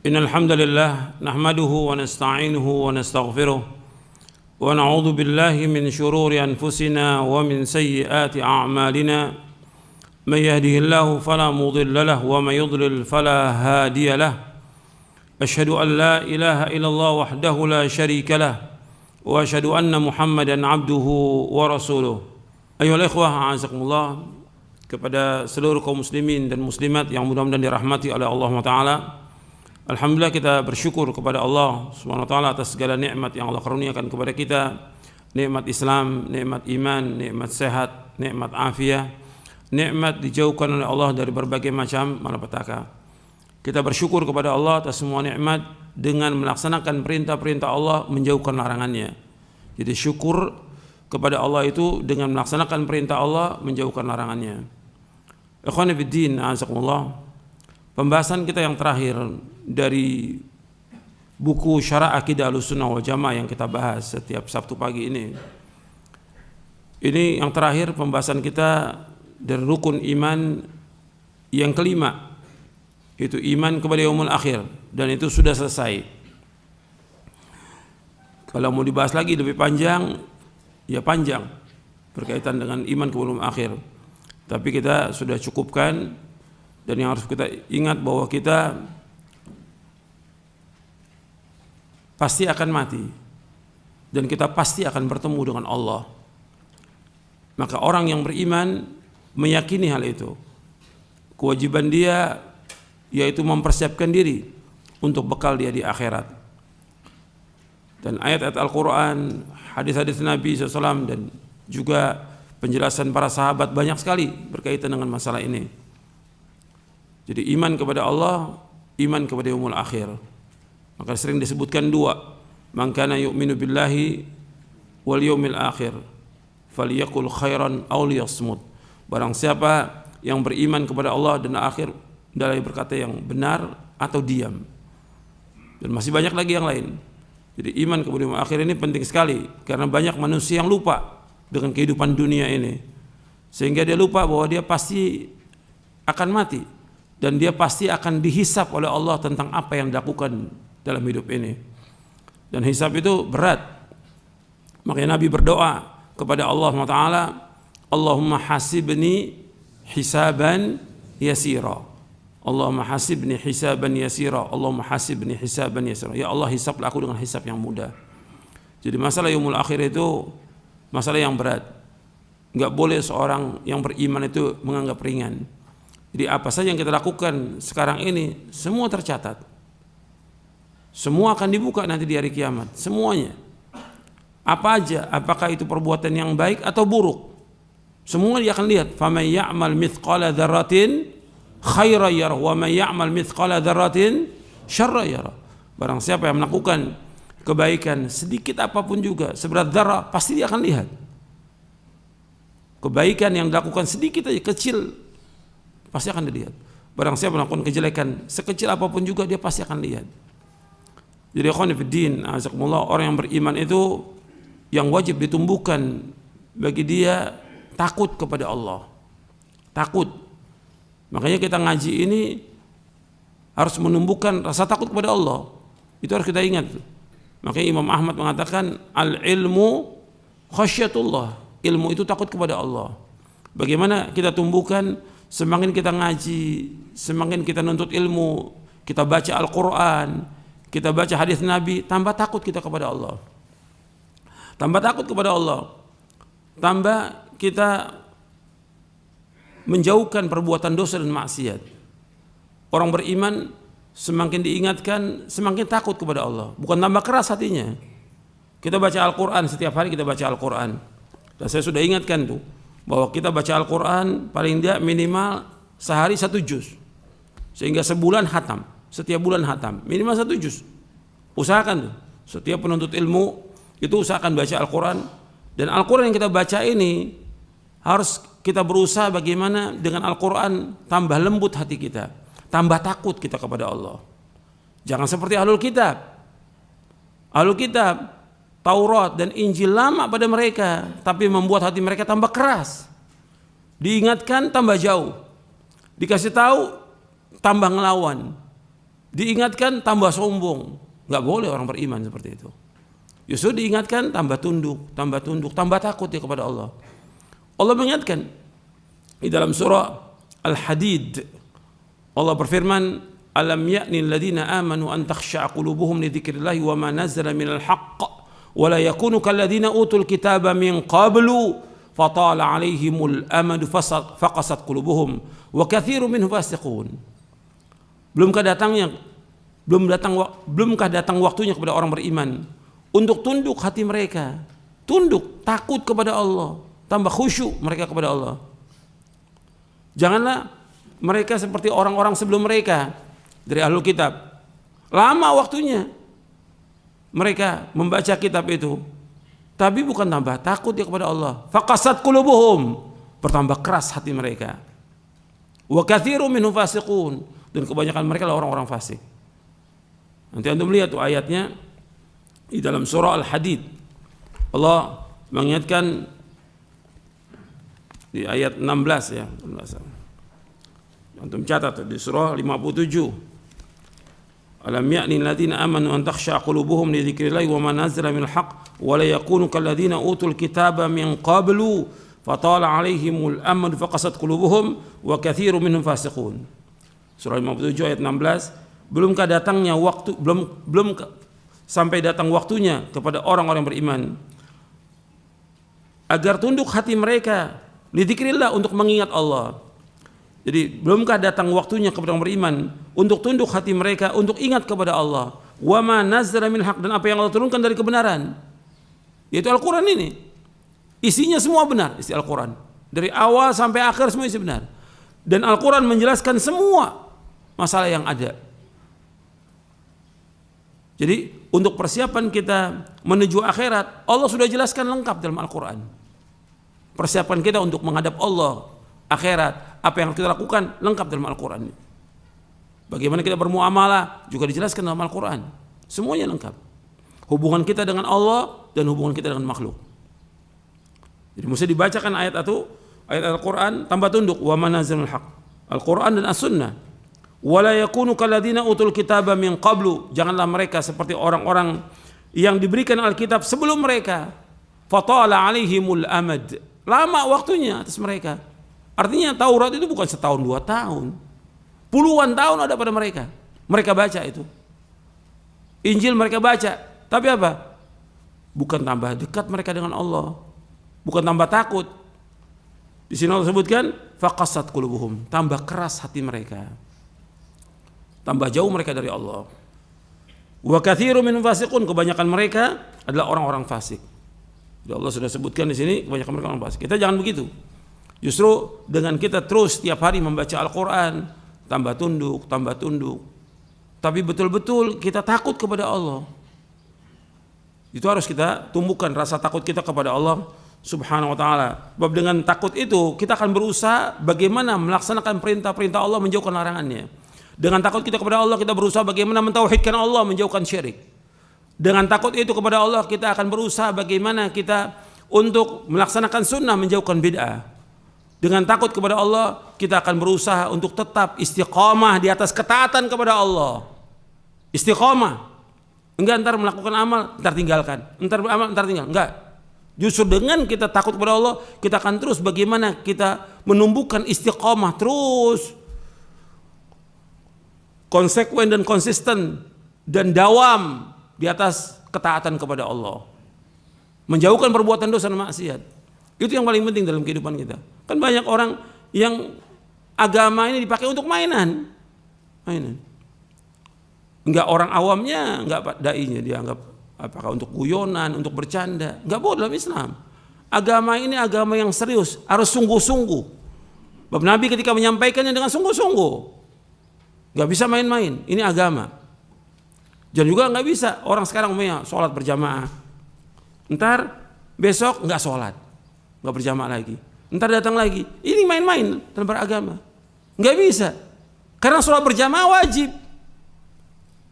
Innal hamdalillah nahmaduhu wa nasta'inuhu wa nastaghfiruh wa na'udzu billahi min shururi anfusina wa min sayyiati a'malina may yahdihillahu fala mudilla lahu wa may yudlil fala hadiya lahu asyhadu an la ilaha illallah wahdahu la syarika lahu wa asyhadu anna Muhammadan abduhu wa rasuluh. Ayyuhal ikhwah, a'azakumullah, kepada seluruh kaum muslimin dan muslimat yang mudah-mudahan dirahmati oleh Allah Taala. Alhamdulillah, kita bersyukur kepada Allah Subhanahu wa taala atas segala nikmat yang Allah karuniakan kepada kita. Nikmat Islam, nikmat iman, nikmat sehat, nikmat afiah, nikmat dijauhkan oleh Allah dari berbagai macam malapetaka. Kita bersyukur kepada Allah atas semua nikmat dengan melaksanakan perintah-perintah Allah, menjauhkan larangannya. Jadi syukur kepada Allah itu dengan melaksanakan perintah Allah, menjauhkan larangannya. Ikhwani fiddin, a'azakumullah. Pembahasan kita yang terakhir dari buku Syarah Aqidah Ahlussunnah wal Jamaah yang kita bahas setiap Sabtu pagi ini. Ini yang terakhir pembahasan kita dari rukun iman yang kelima, itu iman kepada yaumul akhir, dan itu sudah selesai. Kalau mau dibahas lagi lebih panjang, ya panjang berkaitan dengan iman kepada yaumul akhir. Tapi kita sudah cukupkan, dan yang harus kita ingat bahwa kita pasti akan mati dan kita pasti akan bertemu dengan Allah. Maka orang yang beriman meyakini hal itu. Kewajiban dia yaitu mempersiapkan diri untuk bekal dia di akhirat. Dan ayat-ayat Al-Quran, hadis-hadis Nabi SAW, dan juga penjelasan para sahabat banyak sekali berkaitan dengan masalah ini. Jadi iman kepada Allah, iman kepada yaumul akhir. Maka sering disebutkan dua, man kana yu'minu billahi wal yaumil akhir falyaqul khairan aw liyasmut. Barang siapa yang beriman kepada Allah dan akhir, hendaklah berkata yang benar atau diam. Dan masih banyak lagi yang lain. Jadi iman kepada yaumul akhir ini penting sekali, karena banyak manusia yang lupa dengan kehidupan dunia ini, sehingga dia lupa bahwa dia pasti akan mati dan dia pasti akan dihisap oleh Allah tentang apa yang dilakukan dalam hidup ini. Dan hisap itu berat. Makanya Nabi berdoa kepada Allah Taala, Allahumma hasibni hisaban yasira. Allahumma hasibni hisaban yasira. Allahumma hasibni hisaban yasira. Ya Allah, hisaplah aku dengan hisap yang mudah. Jadi masalah yaumul akhir itu masalah yang berat. Enggak boleh seorang yang beriman itu menganggap ringan. Jadi apa saja yang kita lakukan sekarang ini semua tercatat. Semua akan dibuka nanti di hari kiamat, semuanya. Apa aja, apakah itu perbuatan yang baik atau buruk, semua dia akan lihat. Faman ya'mal mithqala dzarratin khairan yarah wa man ya'mal mithqala dzarratin syarran yarah. Barang siapa yang melakukan kebaikan sedikit apapun juga, seberat dzarrah, pasti dia akan lihat. Kebaikan yang dilakukan sedikit aja, kecil, pasti akan dilihat. Barang siapa melakukan kejelekan sekecil apapun juga, dia pasti akan lihat. Jadi ikhwan fiddin, azakumullah, orang yang beriman itu yang wajib ditumbuhkan bagi dia takut kepada Allah. Takut. Makanya kita ngaji ini harus menumbuhkan rasa takut kepada Allah. Itu harus kita ingat. Makanya Imam Ahmad mengatakan al-ilmu khasyatullah. Ilmu itu takut kepada Allah. Bagaimana kita tumbuhkan? Semakin kita ngaji, semakin kita nuntut ilmu, kita baca Al-Quran, kita baca hadis Nabi, tambah takut kita kepada Allah. Tambah takut kepada Allah. Tambah kita menjauhkan perbuatan dosa dan maksiat. Orang beriman semakin diingatkan, semakin takut kepada Allah. Bukan tambah keras hatinya. Kita baca Al-Quran, setiap hari kita baca Al-Quran. Dan saya sudah ingatkan tuh, bahwa kita baca Al-Quran paling tidak minimal sehari 1 juz, sehingga sebulan hatam, setiap bulan hatam, minimal 1 juz. Usahakan tuh, setiap penuntut ilmu itu usahakan baca Al-Quran. Dan Al-Quran yang kita baca ini harus kita berusaha bagaimana dengan Al-Quran tambah lembut hati kita, tambah takut kita kepada Allah. Jangan seperti Ahlul Kitab. Ahlul Kitab, Taurat dan Injil lama pada mereka, tapi membuat hati mereka tambah keras. Diingatkan tambah jauh, dikasih tahu tambah ngelawan. Diingatkan tambah sombong. Nggak boleh orang beriman seperti itu. Justru diingatkan tambah tunduk, tambah takut dia kepada Allah. Allah mengingatkan di dalam surah Al-Hadid, Allah berfirman, alam ya'ni alladhina amanu an takhsha'a qulubuhum li dzikrillahi wa ma nazzala minal haqq wa la yakunu kalladhina utul kitaba min qablu fatala 'alaihimul amadu faqasat qulubuhum wa katsirun minhum fasiqun. Belumkah datang waktunya kepada orang beriman untuk tunduk hati mereka, tunduk, takut kepada Allah, tambah khusyuk mereka kepada Allah. Janganlah mereka seperti orang-orang sebelum mereka dari ahlul kitab. Lama waktunya mereka membaca kitab itu, tapi bukan tambah takut dia kepada Allah. Faqasat qulubuhum, bertambah keras hati mereka. Wa katsirun minhum fasiqun, dan kebanyakan mereka adalah orang-orang fasik. Nanti antum lihat tuh ayatnya di dalam surah Al-Hadid. Allah mengingatkan di ayat 16 ya. Antum catat di surah 57. Alam ya'ni alladziina aamanu an takhsha'a qulubuhum li dzikrillahi wa ma nazzala minal haqq wa la yakunu kalladziina utul kitaba min qablu fatala 'alaihimul amadu faqasat qulubuhum wa katsirun minhum fasiqun. Surah 57 ayat 16. Belumkah datangnya waktu, belum sampai datang waktunya kepada orang-orang beriman agar tunduk hati mereka lidzikrillah, untuk mengingat Allah. Jadi belumkah datang waktunya kepada orang beriman untuk tunduk hati mereka untuk ingat kepada Allah. Wa ma nazzala min haq, dan apa yang Allah turunkan dari kebenaran, yaitu Al-Quran ini. Isinya semua benar, isi Al-Quran dari awal sampai akhir semua isi benar. Dan Al-Quran menjelaskan semua masalah yang ada. Jadi untuk persiapan kita menuju akhirat, Allah sudah jelaskan lengkap dalam Al-Quran. Persiapan kita untuk menghadap Allah akhirat, apa yang kita lakukan lengkap dalam Al-Quran. Bagaimana kita bermuamalah juga dijelaskan dalam Al-Quran. Semuanya lengkap. Hubungan kita dengan Allah dan hubungan kita dengan makhluk. Jadi mesti dibacakan ayat Al-Quran, tambah tunduk. Wa ma nazzalal haq, Al-Quran dan As-Sunnah. Wala yakunu kalladzina utul kitaba min qablu, janganlah mereka seperti orang-orang yang diberikan Alkitab sebelum mereka. Fatala alaihimul amad, lama waktunya atas mereka. Artinya Taurat itu bukan setahun 2 tahun, puluhan tahun ada pada mereka. Mereka baca itu. Injil mereka baca, tapi apa? Bukan tambah dekat mereka dengan Allah, bukan tambah takut. Di sini Allah sebutkan faqasat qulubuhum, tambah keras hati mereka, tambah jauh mereka dari Allah. Wa katsirun minhum fasiqun, kebanyakan mereka adalah orang-orang fasik. Jadi Allah sudah sebutkan di sini kebanyakan mereka orang fasik. Kita jangan begitu. Justru dengan kita terus tiap hari membaca Al-Quran, tambah tunduk, tapi betul-betul kita takut kepada Allah. Itu harus kita tumbuhkan rasa takut kita kepada Allah Subhanahu wa ta'ala. Sebab dengan takut itu kita akan berusaha bagaimana melaksanakan perintah-perintah Allah, menjauhkan larangannya. Dengan takut kita kepada Allah, kita berusaha bagaimana mentauhidkan Allah, menjauhkan syirik. Dengan takut itu kepada Allah, kita akan berusaha bagaimana kita untuk melaksanakan sunnah, menjauhkan bid'ah. Dengan takut kepada Allah, kita akan berusaha untuk tetap istiqamah di atas ketaatan kepada Allah. Istiqamah. Enggak ntar melakukan amal, ntar tinggalkan. Ntar beramal, ntar tinggal. Enggak. Justru dengan kita takut kepada Allah, kita akan terus bagaimana kita menumbuhkan istiqamah terus, konsekuen dan konsisten dan dawam di atas ketaatan kepada Allah, menjauhkan perbuatan dosa dan maksiat. Itu yang paling penting dalam kehidupan kita. Kan banyak orang yang agama ini dipakai untuk mainan. Enggak, orang awamnya, enggak dai-nya dianggap apakah untuk guyonan, untuk bercanda. Enggak boleh dalam Islam. Agama ini agama yang serius, harus sungguh-sungguh. Bab Nabi ketika menyampaikannya dengan sungguh-sungguh. Gak bisa main-main, ini agama. Dan juga gak bisa orang sekarang sholat berjamaah, ntar besok gak sholat, gak berjamaah lagi, ntar datang lagi, ini main-main dalam beragama. Gak bisa, karena sholat berjamaah wajib.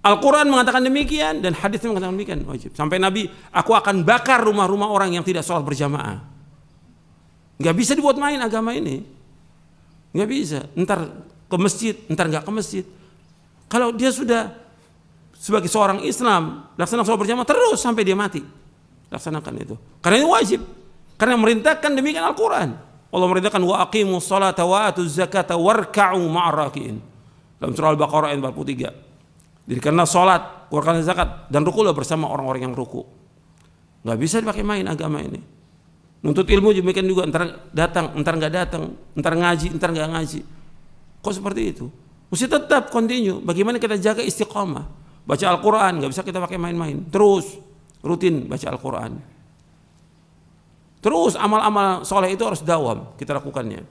Al-Quran mengatakan demikian dan hadis mengatakan demikian, wajib. Sampai Nabi, aku akan bakar rumah-rumah orang yang tidak sholat berjamaah. Gak bisa dibuat main agama ini, gak bisa. Ntar ke masjid, ntar nggak ke masjid. Kalau dia sudah sebagai seorang Islam laksanakan sholat berjamaah terus sampai dia mati, laksanakan itu. Karena ini wajib. Karena merintahkan demikian Al-Quran. Allah merintahkan wa aqimus salata wa atuz zakata warka'u ma'ar raki'in. Dalam surah Al-Baqarah ayat 43. Jadi karena sholat, keluarkan zakat dan rukulah bersama orang-orang yang ruku. Nggak bisa dipakai main agama ini. Nuntut ilmu demikian juga, entar datang, entar nggak datang, entar ngaji, entar nggak ngaji. Kok seperti itu? Mesti tetap continue. Bagaimana kita jaga istiqamah? Baca Al-Quran, nggak bisa kita pakai main-main. Terus rutin baca Al-Quran. Terus amal-amal soleh itu harus dawam kita lakukannya.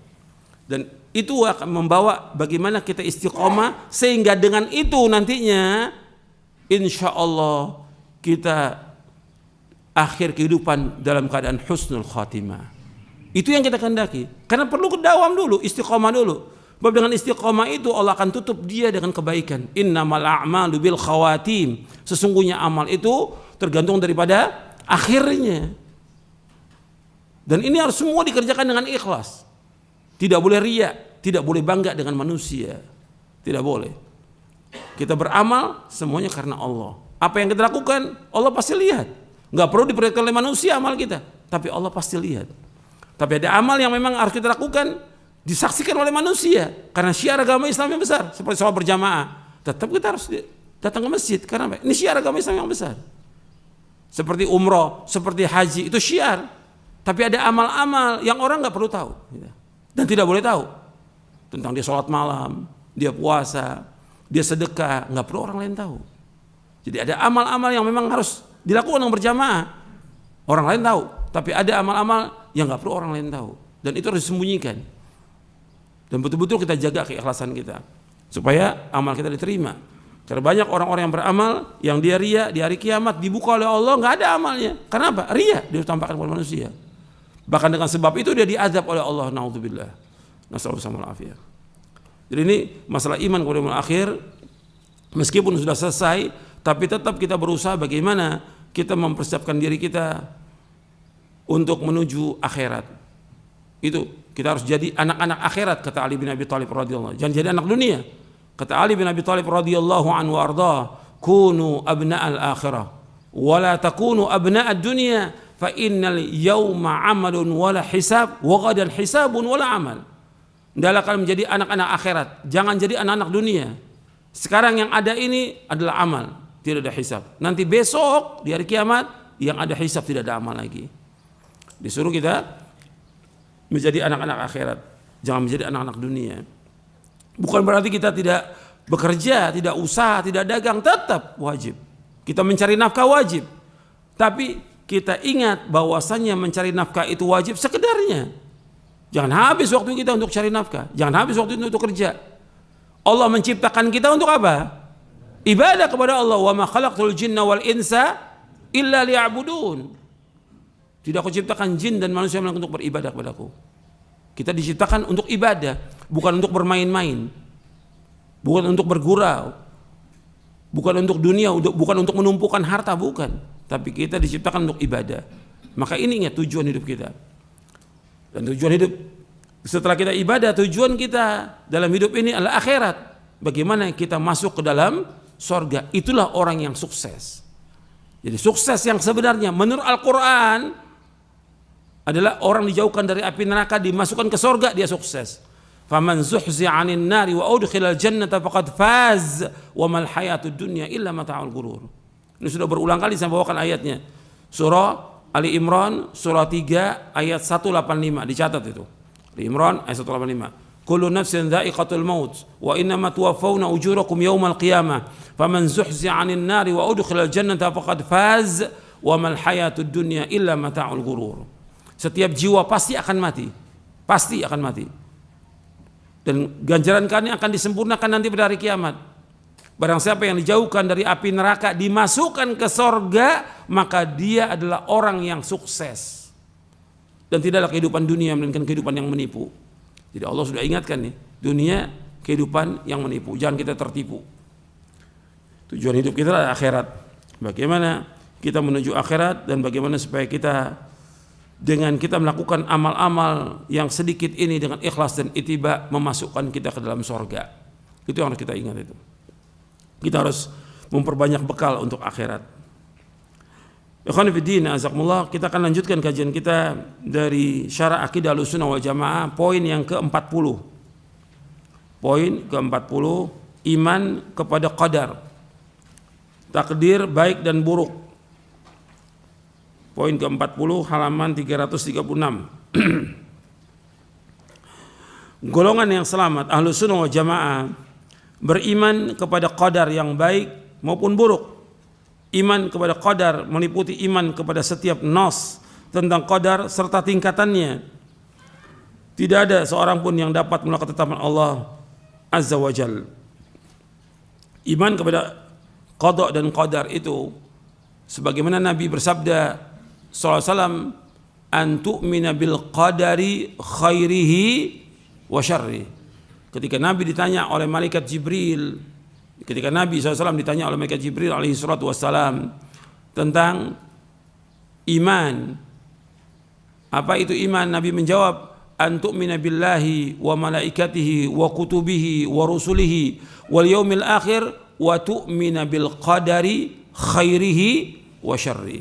Dan itu akan membawa bagaimana kita istiqamah, sehingga dengan itu nantinya insya Allah kita akhir kehidupan dalam keadaan husnul khatimah. Itu yang kita kehendaki. Karena perlu kedawam dulu, istiqamah dulu. Sebab dengan istiqamah itu Allah akan tutup dia dengan kebaikan. Innamal a'malu bil khawatim. Sesungguhnya amal itu tergantung daripada akhirnya. Dan ini harus semua dikerjakan dengan ikhlas. Tidak boleh riya, tidak boleh bangga dengan manusia. Tidak boleh. Kita beramal semuanya karena Allah. Apa yang kita lakukan, Allah pasti lihat. Nggak perlu diperlihatkan oleh manusia amal kita, tapi Allah pasti lihat. Tapi ada amal yang memang harus kita lakukan, disaksikan oleh manusia. Karena syiar agama Islam yang besar, seperti sholat berjamaah. Tetap kita harus datang ke masjid, karena ini syiar agama Islam yang besar. Seperti umroh, seperti haji, itu syiar. Tapi ada amal-amal yang orang nggak perlu tahu. Dan tidak boleh tahu. Tentang dia sholat malam, dia puasa, dia sedekah, nggak perlu orang lain tahu. Jadi ada amal-amal yang memang harus dilakukan yang berjamaah, orang lain tahu. Tapi ada amal-amal yang nggak perlu orang lain tahu, dan itu harus disembunyikan. Dan betul-betul kita jaga keikhlasan kita supaya amal kita diterima. Karena banyak orang-orang yang beramal yang dia ria, di hari kiamat dibuka oleh Allah nggak ada amalnya. Karena apa? Ria, dia tampakkan kepada manusia. Bahkan dengan sebab itu dia diazab oleh Allah. Naudzubillah. Nasallallahu alaihi wasallam. Jadi ini masalah iman kepada yaumil akhir. Meskipun sudah selesai, tapi tetap kita berusaha bagaimana kita mempersiapkan diri kita untuk menuju akhirat. Itu kita harus jadi anak-anak akhirat, kata Ali bin Abi Thalib radhiyallahu anhu. Jangan jadi anak dunia. Kata Ali bin Abi Thalib radhiyallahu anhu warda, kunu abna'al akhirah wa la takunu abna'ad dunya fa innal yawma amalun wala hisab wa ghadan hisabun wala amal. Hendaklah kalian menjadi anak-anak akhirat, jangan jadi anak-anak dunia. Sekarang yang ada ini adalah amal, tidak ada hisab. Nanti besok di hari kiamat yang ada hisab, tidak ada amal lagi. Disuruh kita menjadi anak-anak akhirat, jangan menjadi anak-anak dunia. Bukan berarti kita tidak bekerja, tidak usaha, tidak dagang, tetap wajib. Kita mencari nafkah wajib. Tapi kita ingat bahwasannya mencari nafkah itu wajib sekedarnya. Jangan habis waktu kita untuk cari nafkah, jangan habis waktu itu untuk kerja. Allah menciptakan kita untuk apa? Ibadah kepada Allah. Wa ma khalaqtul jinna wal insa illa liya'budun. Tidak aku ciptakan jin dan manusia untuk beribadah kepadaku. Kita diciptakan untuk ibadah, bukan untuk bermain-main, bukan untuk bergurau, bukan untuk dunia, bukan untuk menumpukan harta, bukan. Tapi kita diciptakan untuk ibadah. Maka ini tujuan hidup kita. Dan tujuan hidup setelah kita ibadah, tujuan kita dalam hidup ini adalah akhirat. Bagaimana kita masuk ke dalam surga. Itulah orang yang sukses. Jadi sukses yang sebenarnya menurut Al-Quran adalah orang dijauhkan dari api neraka, dimasukkan ke surga, dia sukses. Faman zuhzi'a 'anil nari wa udkhilal jannata faqad faz wa mal hayatud dunya illa mata'ul ghurur. Ini sudah berulang kali saya bawakan ayatnya. Surah Ali Imran surah 3 ayat 185, dicatat itu. Ali Imran ayat 185. Kullu nafsin dha'iqatul maut wa innama tuwaffawna ujurakum yawmal qiyamah faman zuhzi'a 'anil nari wa udkhilal jannata faqad faz wa mal hayatud dunya illa mata'ul ghurur. Setiap jiwa pasti akan mati. Pasti akan mati. Dan ganjaran kalian akan disempurnakan nanti pada hari kiamat. Barang siapa yang dijauhkan dari api neraka, dimasukkan ke sorga, maka dia adalah orang yang sukses. Dan tidaklah kehidupan dunia melainkan kehidupan yang menipu. Jadi Allah sudah ingatkan nih, dunia kehidupan yang menipu. Jangan kita tertipu. Tujuan hidup kita adalah akhirat. Bagaimana kita menuju akhirat dan bagaimana supaya kita dengan kita melakukan amal-amal yang sedikit ini dengan ikhlas dan ittiba memasukkan kita ke dalam sorga. Itu yang harus kita ingat itu. Kita harus memperbanyak bekal untuk akhirat. Ikhwan fillah, azakumullah, kita akan lanjutkan kajian kita dari Syarah Aqidah Ahlussunnah wal Jamaah, poin yang ke-40. Poin ke-40, iman kepada qadar, takdir baik dan buruk. Poin ke-40, halaman 336. Golongan yang selamat Ahlussunnah wal Jamaah beriman kepada qadar yang baik maupun buruk. Iman kepada qadar meliputi iman kepada setiap nas tentang qadar serta tingkatannya. Tidak ada seorang pun yang dapat menolak ketetapan Allah Azza wa Jal. Iman kepada qada dan qadar itu sebagaimana Nabi bersabda sallallahu alaihi wasallam, an tu'mina bil qadari khairihi wa syarri. Ketika Nabi ditanya oleh malaikat Jibril, ketika Nabi SAW ditanya oleh malaikat Jibril alaihi salatu wassalam tentang iman, apa itu iman? Nabi menjawab, an tu'mina billahi wa malaikatihi wa kutubihi wa rusulihi wal yaumil akhir wa tu'mina bil qadari khairihi wa syarri.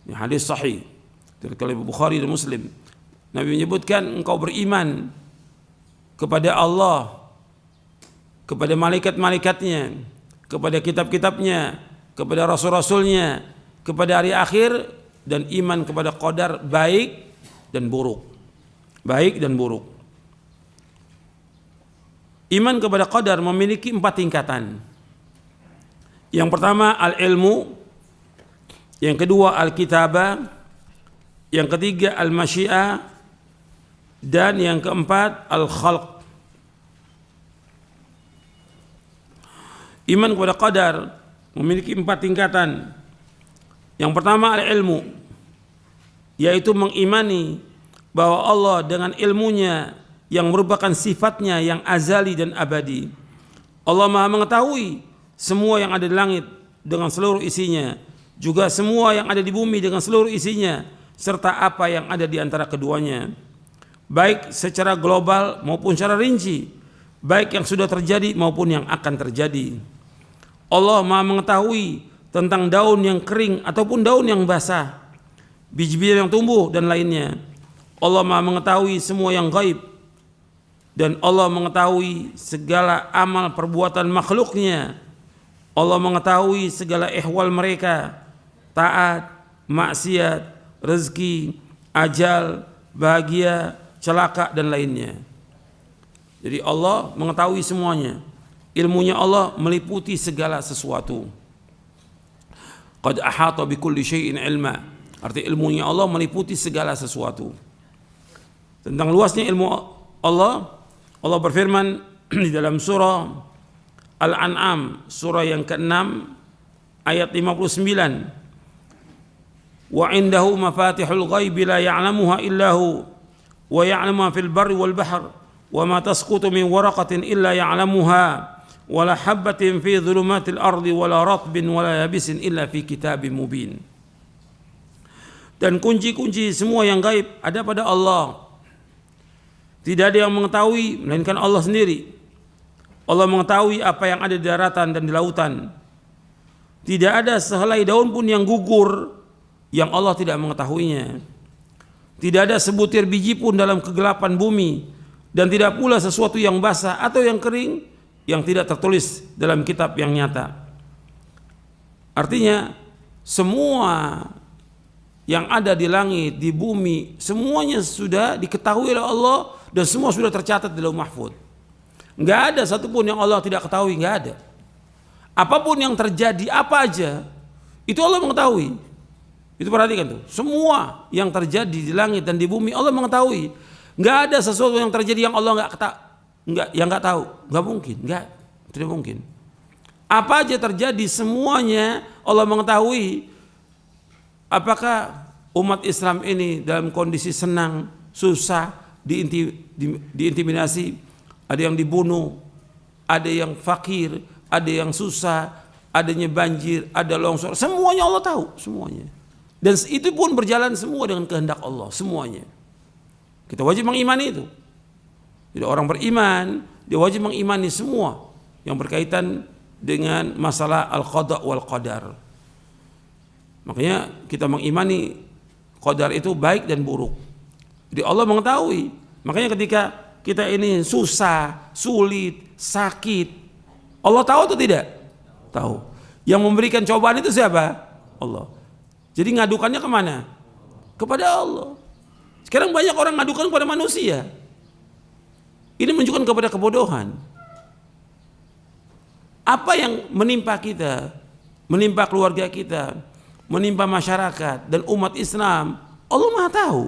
Ini hadis sahih dari Bukhari dan Muslim. Nabi menyebutkan engkau beriman kepada Allah, kepada malaikat-malaikatnya, kepada kitab-kitabnya, kepada rasul-rasulnya, kepada hari akhir, dan iman kepada qadar baik dan buruk. Baik dan buruk. Iman kepada qadar memiliki 4 tingkatan. Yang pertama al-ilmu, yang kedua al-kitabah, yang ketiga al-masyiah, dan yang keempat al-khalq. Iman kepada qadar memiliki 4 tingkatan. Yang pertama al-ilmu, yaitu mengimani bahwa Allah dengan ilmunya yang merupakan sifatnya yang azali dan abadi. Allah Maha mengetahui semua yang ada di langit dengan seluruh isinya, juga semua yang ada di bumi dengan seluruh isinya, serta apa yang ada di antara keduanya, baik secara global maupun secara rinci, baik yang sudah terjadi maupun yang akan terjadi. Allah Maha mengetahui tentang daun yang kering ataupun daun yang basah, biji-biji yang tumbuh dan lainnya. Allah Maha mengetahui semua yang gaib, dan Allah mengetahui segala amal perbuatan makhluknya. Allah mengetahui segala ihwal mereka, taat, maksiat, rezeki, ajal, bahagia, celaka dan lainnya. Jadi Allah mengetahui semuanya. Ilmunya Allah meliputi segala sesuatu. Qad ahata bi kulli syai'in ilma. Arti ilmunya Allah meliputi segala sesuatu. Tentang luasnya ilmu Allah, Allah berfirman di dalam surah Al-An'am, surah yang ke-6 ayat 59. Wa indahu mafatihul ghaibi la ya'lamuha illa hu wa ya'lamu ma fil barri wal bahr wa ma tasqutu min waraqatin illa ya'lamuha wala habbatin fi dhulumatil ardi wala ratbin wala yabisin illa fi kitabim mubin. Dan kunci-kunci semua yang gaib ada pada Allah. Tidak ada yang mengetahui melainkan Allah sendiri. Allah mengetahui apa yang ada di daratan dan di lautan. Tidak ada sehelai daun pun yang gugur yang Allah tidak mengetahuinya. Tidak ada sebutir biji pun dalam kegelapan bumi, dan tidak pula sesuatu yang basah atau yang kering yang tidak tertulis dalam kitab yang nyata. Artinya semua yang ada di langit, di bumi, semuanya sudah diketahui oleh Allah dan semua sudah tercatat di Lauh Mahfuz. Enggak ada satupun yang Allah tidak ketahui, enggak ada. Apapun yang terjadi, apa aja, itu Allah mengetahui. Itu perhatikan tuh, semua yang terjadi di langit dan di bumi Allah mengetahui. Enggak ada sesuatu yang terjadi yang Allah enggak tahu, enggak mungkin, tidak mungkin. Apa aja terjadi semuanya Allah mengetahui. Apakah umat Islam ini dalam kondisi senang, susah, diintimidasi, ada yang dibunuh, ada yang fakir, ada yang susah, adanya banjir, ada longsor, semuanya Allah tahu, semuanya. Dan itu pun berjalan semua dengan kehendak Allah, semuanya. Kita wajib mengimani itu. Jadi orang beriman, dia wajib mengimani semua yang berkaitan dengan masalah al-qada wal qadar. Makanya kita mengimani qadar itu baik dan buruk. Jadi Allah mengetahui. Makanya ketika kita ini susah, sulit, sakit, Allah tahu atau tidak? Tahu. Yang memberikan cobaan itu siapa? Allah. Jadi ngadukannya kemana? Kepada Allah. Sekarang banyak orang ngadukan kepada manusia. Ini menunjukkan kepada kebodohan. Apa yang menimpa kita, menimpa keluarga kita, menimpa masyarakat dan umat Islam, Allah Maha tahu.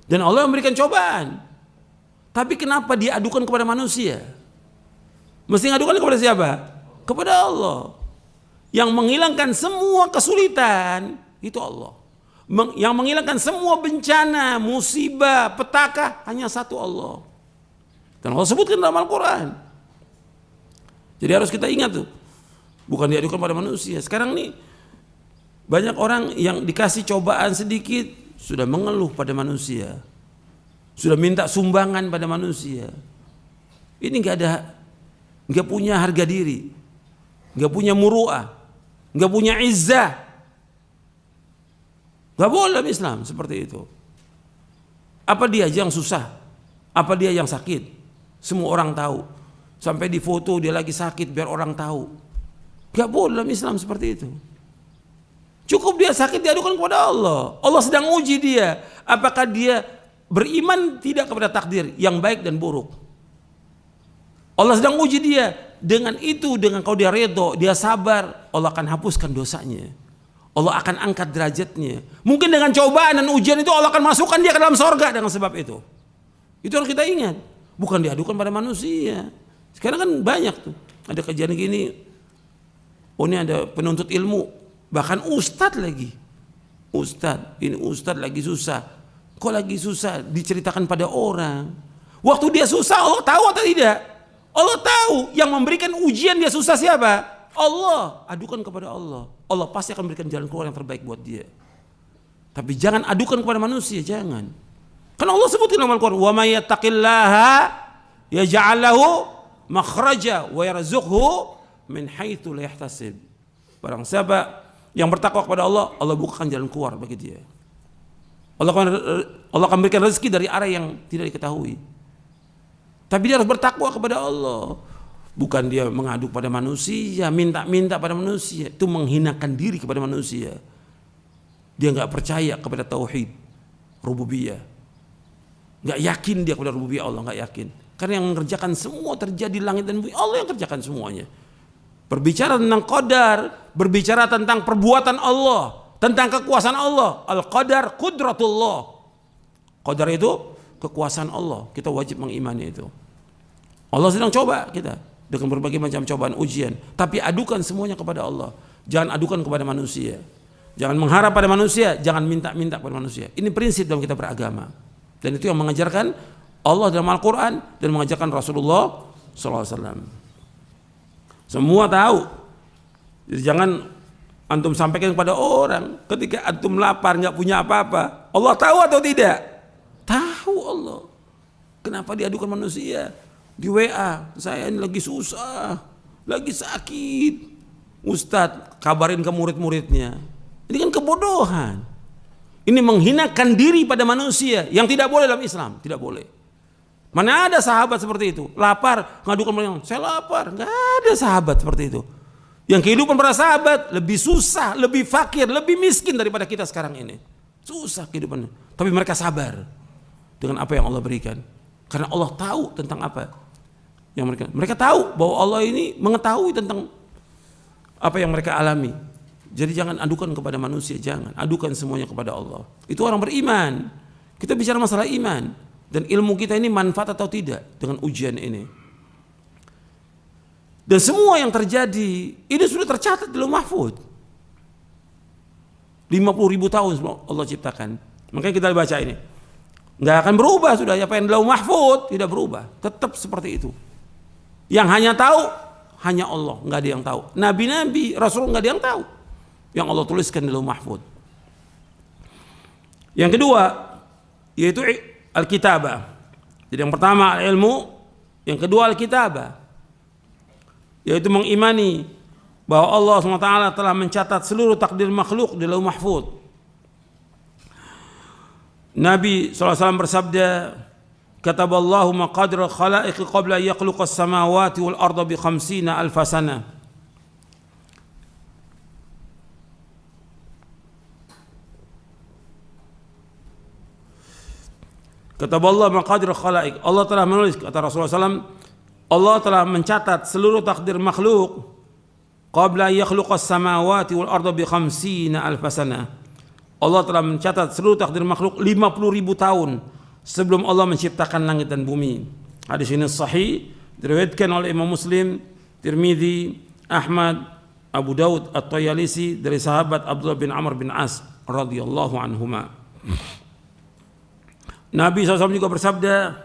Dan Allah memberikan cobaan. Tapi kenapa dia adukan kepada manusia? Mesti ngadukan kepada siapa? Kepada Allah. Yang menghilangkan semua kesulitan itu Allah. Yang menghilangkan semua bencana, musibah, petaka hanya satu Allah. Dan Allah sebutkan dalam Al-Quran. Jadi harus kita ingat tuh, bukan diadukan pada manusia. Sekarang nih banyak orang yang dikasih cobaan sedikit sudah mengeluh pada manusia, sudah minta sumbangan pada manusia. Ini nggak punya harga diri, nggak punya muru'ah, nggak punya izzah. Nggak boleh dalam Islam seperti itu. Apa dia yang susah? Apa dia yang sakit? Semua orang tahu. Sampai di foto dia lagi sakit biar orang tahu. Gak boleh dalam Islam seperti itu. Cukup dia sakit diadukan kepada Allah. Allah sedang uji dia. Apakah dia beriman tidak kepada takdir yang baik dan buruk. Allah sedang uji dia. Dengan itu, dengan kalau dia redo, dia sabar, Allah akan hapuskan dosanya. Allah akan angkat derajatnya. Mungkin dengan cobaan dan ujian itu Allah akan masukkan dia ke dalam sorga dengan sebab itu. Itu harus kita ingat. Bukan diadukan pada manusia. Sekarang kan banyak tuh, ada kejadian gini, oh ini ada penuntut ilmu, bahkan ustadz lagi, ini ustadz lagi susah, kok lagi susah diceritakan pada orang, waktu dia susah Allah tahu atau tidak? Allah tahu, yang memberikan ujian dia susah siapa? Allah, adukan kepada Allah, Allah pasti akan memberikan jalan keluar yang terbaik buat dia. Tapi jangan adukan kepada manusia, jangan. Karena Allah sebutkan dalam Al-Quran, wa may yattaqillaha yaj'al lahu makhraja wa yarzuqhu min haitsu la yahtasib. Barang siapa yang bertakwa kepada Allah, Allah bukakan jalan keluar bagi dia. Allah akan berikan rezeki dari arah yang tidak diketahui. Tapi dia harus bertakwa kepada Allah. Bukan dia mengadu pada manusia, minta-minta pada manusia, itu menghinakan diri kepada manusia. Dia enggak percaya kepada tauhid rububiyah. Enggak yakin dia kepada rububiyah Allah, enggak yakin. Karena yang mengerjakan semua terjadi langit dan bumi, Allah yang kerjakan semuanya. Berbicara tentang qadar, berbicara tentang perbuatan Allah, tentang kekuasaan Allah. Al-qadar qudratullah. Qadar itu kekuasaan Allah. Kita wajib mengimani itu. Allah sedang coba kita dengan berbagai macam cobaan ujian, tapi adukan semuanya kepada Allah. Jangan adukan kepada manusia. Jangan mengharap pada manusia, jangan minta-minta kepada manusia. Ini prinsip dalam kita beragama. Dan itu yang mengajarkan Allah dalam Al-Quran dan mengajarkan Rasulullah SAW. Semua tahu. Jadi jangan antum sampaikan kepada orang ketika antum lapar nggak punya apa-apa. Allah tahu atau tidak? Tahu Allah. Kenapa diadukan manusia? Di WA, saya ini lagi susah, lagi sakit. Ustadz, kabarin ke murid-muridnya. Ini kan kebodohan. Ini menghinakan diri pada manusia yang tidak boleh dalam Islam, tidak boleh. Mana ada sahabat seperti itu? Lapar, ngadukan orang, saya lapar. Enggak ada sahabat seperti itu. Yang kehidupan para sahabat lebih susah, lebih fakir, lebih miskin daripada kita sekarang ini. Susah kehidupannya. Tapi mereka sabar dengan apa yang Allah berikan. Karena Allah tahu tentang apa yang mereka tahu bahwa Allah ini mengetahui tentang apa yang mereka alami. Jadi jangan adukan kepada manusia, jangan. Adukan semuanya kepada Allah. Itu orang beriman. Kita bicara masalah iman. Dan ilmu kita ini manfaat atau tidak dengan ujian ini. Dan semua yang terjadi ini sudah tercatat di Lauh Mahfuz. 50.000 tahun Allah ciptakan. Makanya kita baca ini. Nggak akan berubah sudah. Apa yang di Lauh Mahfuz tidak berubah. Tetap seperti itu. Yang hanya tahu hanya Allah, nggak ada yang tahu. Nabi-nabi, Rasul nggak ada yang tahu. Yang Allah tuliskan di Lauh Mahfuz. Yang kedua yaitu Al-Kitabah. Jadi yang pertama ilmu, yang kedua Al-Kitabah. yaitu mengimani bahwa Allah SWT telah mencatat seluruh takdir makhluk di Lauh Mahfuz. Nabi SAW bersabda, kataballahu maqadir al-khalaiqi qabla yakhluqas samawati wal arda bi 50 alf sana. Kataballahu maqadir al-khalaiq, Allah telah menulis, kata Rasulullah SAW, Allah telah mencatat seluruh takdir makhluk qabla yakhluqas samawati wal arda bi 50 alf sana. Allah telah mencatat seluruh takdir makhluk 50.000 tahun sebelum Allah menciptakan langit dan bumi. Hadis ini sahih, diriwayatkan oleh Imam Muslim, Tirmidzi, Ahmad, Abu Daud, At-Tayalisi dari sahabat Abdullah bin Amr bin As radhiyallahu anhuma. Nabi SAW juga bersabda,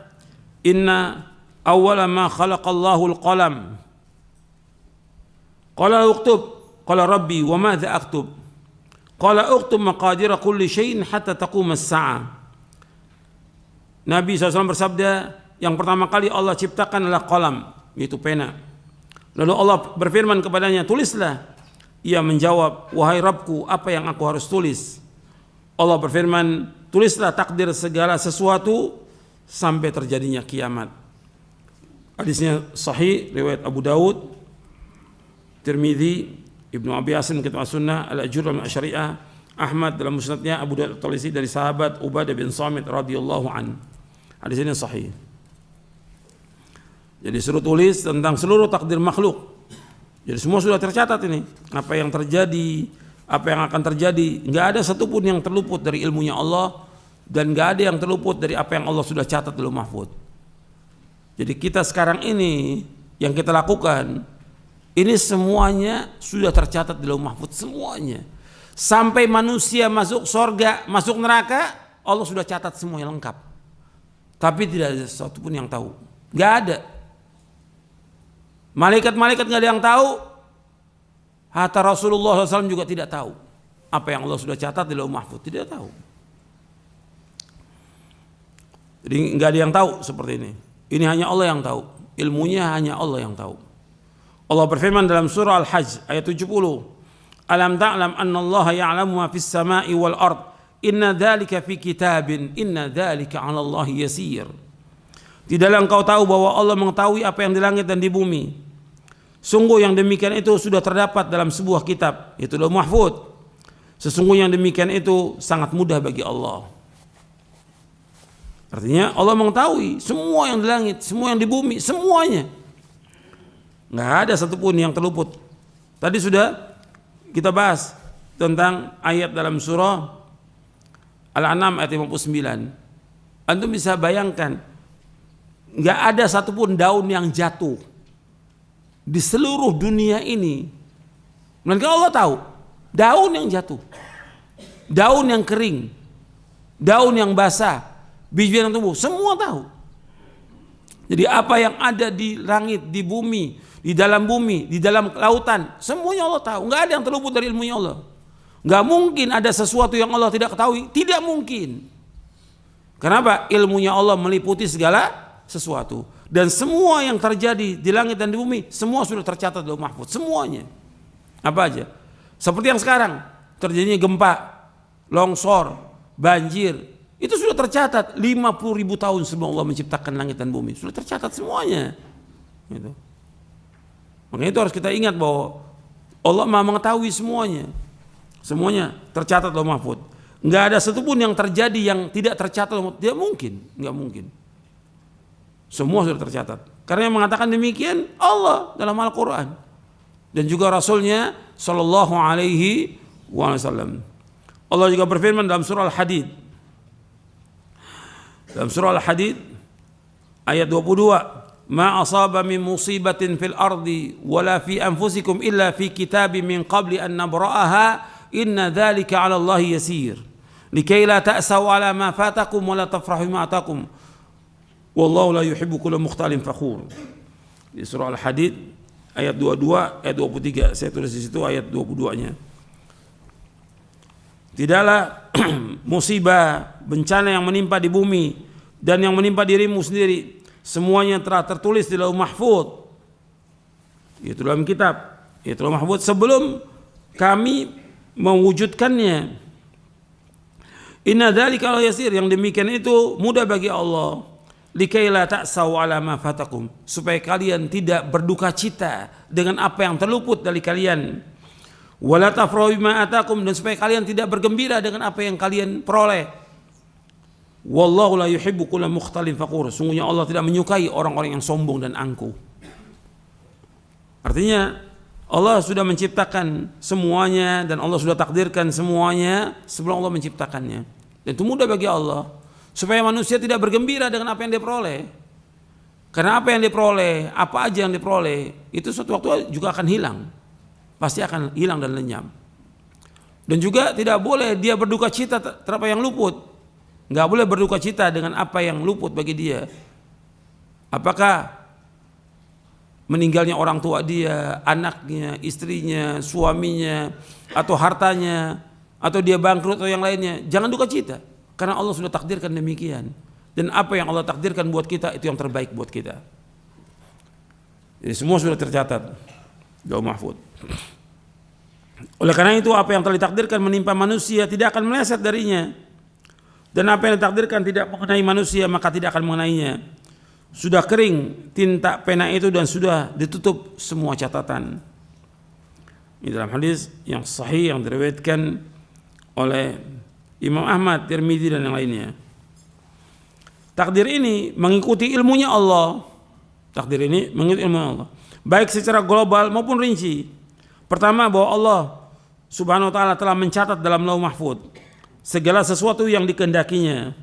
inna awwala ma khalaqallahu al-qalam. Qala uktub, qala rabbi wa madza aktub? Qala uktub maqadira kulli syai'in hatta taqum as-sa'ah. Nabi SAW bersabda, yang pertama kali Allah ciptakan adalah qalam, yaitu pena. Lalu Allah berfirman kepadanya, tulislah. Ia menjawab, wahai Rabbku, apa yang aku harus tulis? Allah berfirman, tulislah takdir segala sesuatu sampai terjadinya kiamat. Hadisnya sahih, riwayat Abu Daud, Tirmidzi, Ibnu Abi Asim Kitab As-Sunnah, Al-Ajur Al-Syariah, Ahmad dalam musnadnya, Abu Daud At-Talisi dari sahabat Ubadah bin Samit radhiyallahu an. Hadis ini sahih. Jadi suruh tulis tentang seluruh takdir makhluk. Jadi semua sudah tercatat ini. Apa yang terjadi, apa yang akan terjadi, nggak ada satupun yang terluput dari ilmunya Allah, dan nggak ada yang terluput dari apa yang Allah sudah catat di Lauh Mahfuz. Jadi kita sekarang ini yang kita lakukan, ini semuanya sudah tercatat di Lauh Mahfuz, semuanya. Sampai manusia masuk surga, masuk neraka, Allah sudah catat semuanya lengkap. Tapi tidak ada satupun yang tahu, nggak ada. Malaikat-malaikat nggak ada yang tahu. Hatta Rasulullah SAW juga tidak tahu apa yang Allah sudah catat di Lauh Mahfuz, tidak tahu. Jadi nggak ada yang tahu seperti ini. Ini hanya Allah yang tahu. Ilmunya hanya Allah yang tahu. Allah berfirman dalam surah Al-Hajj ayat 70. Alam ta'lam anna Allah ya'lamu ma fis sama'i wal ard. Inna dzalika fi kitabin. Inna dzalika 'ala Allah yasir. Tidaklah engkau tahu bahwa Allah mengetahui apa yang di langit dan di bumi. Sungguh yang demikian itu sudah terdapat dalam sebuah kitab, yaitu Lauh Mahfuz. Sesungguhnya yang demikian itu sangat mudah bagi Allah. Artinya Allah mengetahui semua yang di langit, semua yang di bumi, semuanya. Nggak ada satupun yang terluput. Tadi sudah kita bahas tentang ayat dalam surah Al-An'am ayat 59. Antum bisa bayangkan, nggak ada satupun daun yang jatuh di seluruh dunia ini, melainkan Allah tahu daun yang jatuh, daun yang kering, daun yang basah, biji yang tumbuh, semua tahu. Jadi apa yang ada di langit, di bumi, di dalam lautan, semuanya Allah tahu. Nggak ada yang terluput dari ilmunya Allah. Nggak mungkin ada sesuatu yang Allah tidak ketahui, tidak mungkin. Kenapa? Ilmunya Allah meliputi segala sesuatu. Dan semua yang terjadi di langit dan di bumi, semua sudah tercatat di Lauh Mahfuz, semuanya. Apa aja? Seperti yang sekarang, terjadinya gempa, longsor, banjir, itu sudah tercatat 50.000 tahun sebelum Allah menciptakan langit dan bumi. Sudah tercatat semuanya. Gitu. Makanya itu harus kita ingat bahwa Allah Maha mengetahui semuanya. Semuanya tercatat di Lauh Mahfuz. Nggak ada satupun yang terjadi yang tidak tercatat, tidak mungkin, nggak mungkin. Semua sudah tercatat. Karena yang mengatakan demikian Allah dalam Al-Quran dan juga Rasulnya Sallallahu Alaihi Wasallam. Allah juga berfirman dalam surah Al-Hadid. Dalam surah Al-Hadid ayat 22, "Ma asaba min musibatin fil ardi wala fi anfusikum illa fi kitabin min qabli an nabra'aha inna dzalika 'ala Allah yasir. Likai la ta'saw 'ala ma fatakum wa la tafrahu ma atakum. Wallahu la yuhibbu kulla mukhtalin fakhur." Di surah Al-Hadid ayat 22, ayat 23. Saya tulis di situ ayat 22-nya. Tidaklah musibah, bencana yang menimpa di bumi dan yang menimpa dirimu sendiri, semuanya telah tertulis di Lauh Mahfuz. itu dalam kitab, itu mahfuz sebelum kami mewujudkannya. Inna dzalika la yasir, yang demikian itu mudah bagi Allah. Likai la ta'sau ala ma fatakum, supaya kalian tidak berduka cita dengan apa yang terluput dari kalian. Wala tafrahu bima atakum, dan supaya kalian tidak bergembira dengan apa yang kalian peroleh. Wallahu la yuhibbu kulla mukhtalin fakhur, sungguhnya Allah tidak menyukai orang-orang yang sombong dan angkuh. Artinya Allah sudah menciptakan semuanya dan Allah sudah takdirkan semuanya sebelum Allah menciptakannya. Dan itu mudah bagi Allah supaya manusia tidak bergembira dengan apa yang dia peroleh. Karena apa yang diperoleh, apa aja yang diperoleh, itu suatu waktu juga akan hilang. Pasti akan hilang dan lenyap. Dan juga tidak boleh dia berduka cita terhadap yang luput. Enggak boleh berduka cita dengan apa yang luput bagi dia. Apakah meninggalnya orang tua dia, anaknya, istrinya, suaminya, atau hartanya, atau dia bangkrut atau yang lainnya, jangan duka cita, karena Allah sudah takdirkan demikian. Dan apa yang Allah takdirkan buat kita itu yang terbaik buat kita. Jadi semua sudah tercatat Lauh Mahfuz. Oleh karena itu apa yang telah ditakdirkan menimpa manusia tidak akan meleset darinya, dan apa yang ditakdirkan tidak mengenai manusia maka tidak akan mengenainya. Sudah kering tinta pena itu dan sudah ditutup semua catatan. Ini dalam hadis yang sahih yang diriwayatkan oleh Imam Ahmad, Tirmidzi dan yang lainnya. Takdir ini mengikuti ilmunya Allah. Takdir ini mengikuti ilmunya Allah, baik secara global maupun rinci. Pertama, bahwa Allah Subhanahu wa taala telah mencatat dalam Lauh Mahfuz segala sesuatu yang dikehendakinya.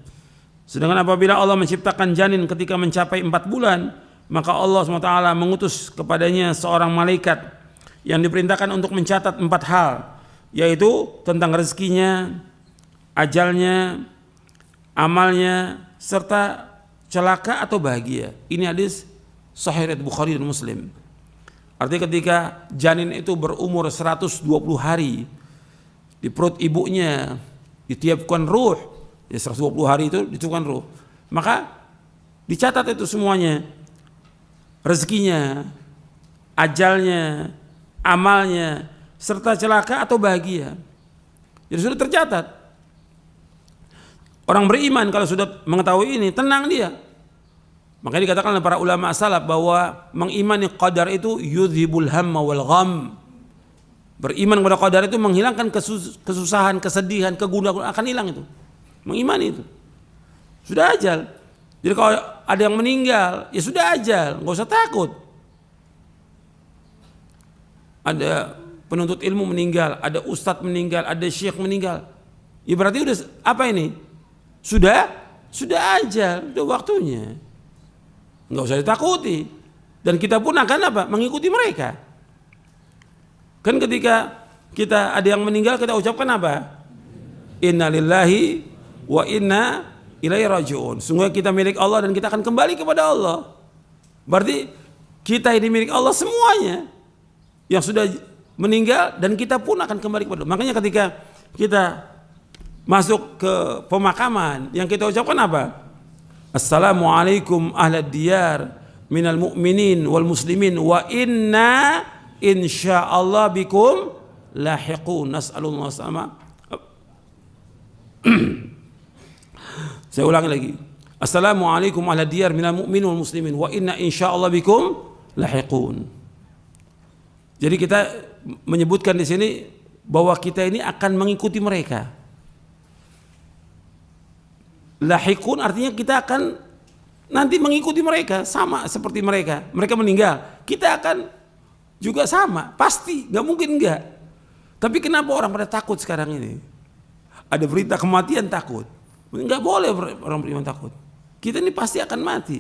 Sedangkan apabila Allah menciptakan janin ketika mencapai 4 bulan, maka Allah SWT mengutus kepadanya seorang malaikat yang diperintahkan untuk mencatat 4 hal, yaitu tentang rezekinya, ajalnya, amalnya, serta celaka atau bahagia. Ini hadis sahih riwayat Bukhari dan Muslim. Artinya ketika janin itu berumur 120 hari di perut ibunya, ditiupkan ruh, ya 120 hari itu ditiupkan ruh, maka dicatat itu semuanya, rezekinya, ajalnya, amalnya, serta celaka atau bahagia. Jadi sudah tercatat. Orang beriman kalau sudah mengetahui ini, tenang dia. Makanya dikatakan oleh para ulama salaf bahwa mengimani qadar itu yudhibul hamma wal gham. Beriman kepada qadar itu menghilangkan kesusahan, kesedihan, kegundahan, akan hilang itu. Mengimani itu. Sudah ajal. Jadi kalau ada yang meninggal, ya sudah ajal, enggak usah takut. Ada penuntut ilmu meninggal, ada ustadz meninggal, ada syekh meninggal. Ya berarti udah apa ini? Sudah ajal, udah waktunya. Enggak usah ditakuti. Dan kita pun akan apa? Mengikuti mereka. Kan ketika kita ada yang meninggal, kita ucapkan apa? Innalillahi wa inna ilaihi raji'un. Sungguh kita milik Allah dan kita akan kembali kepada Allah. Berarti kita ini milik Allah semuanya yang sudah meninggal, dan kita pun akan kembali kepada Allah. Makanya ketika kita masuk ke pemakaman, yang kita ucapkan apa? Assalamualaikum ahlad diyar minal mu'minin wal muslimin wa inna insyaallah bikum lahiqun. Nas'alullah sama. Saya ulangi lagi. Assalamualaikum ahlad diyar minal mu'minin wal muslimin wa inna insyaallah bikum lahiqun. Jadi kita menyebutkan di sini bahwa kita ini akan mengikuti mereka. Lahiqun artinya kita akan nanti mengikuti mereka, sama seperti mereka. Mereka meninggal, kita akan juga sama, pasti, nggak mungkin enggak. Tapi kenapa orang pada takut sekarang ini? Ada berita kematian takut. Nggak boleh orang beriman takut. Kita ini pasti akan mati.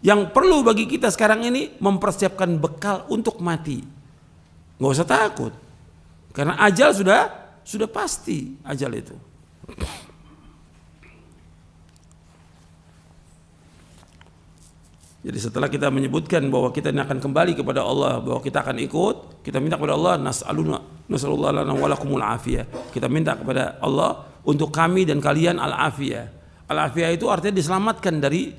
Yang perlu bagi kita sekarang ini mempersiapkan bekal untuk mati. Nggak usah takut, karena ajal sudah pasti ajal itu. Jadi setelah kita menyebutkan bahwa kita ini akan kembali kepada Allah, bahwa kita akan ikut, kita minta kepada Allah, nas'alullah lana wa lakumul afiyah. Kita minta kepada Allah untuk kami dan kalian al-afiyah. Al-afiyah itu artinya diselamatkan dari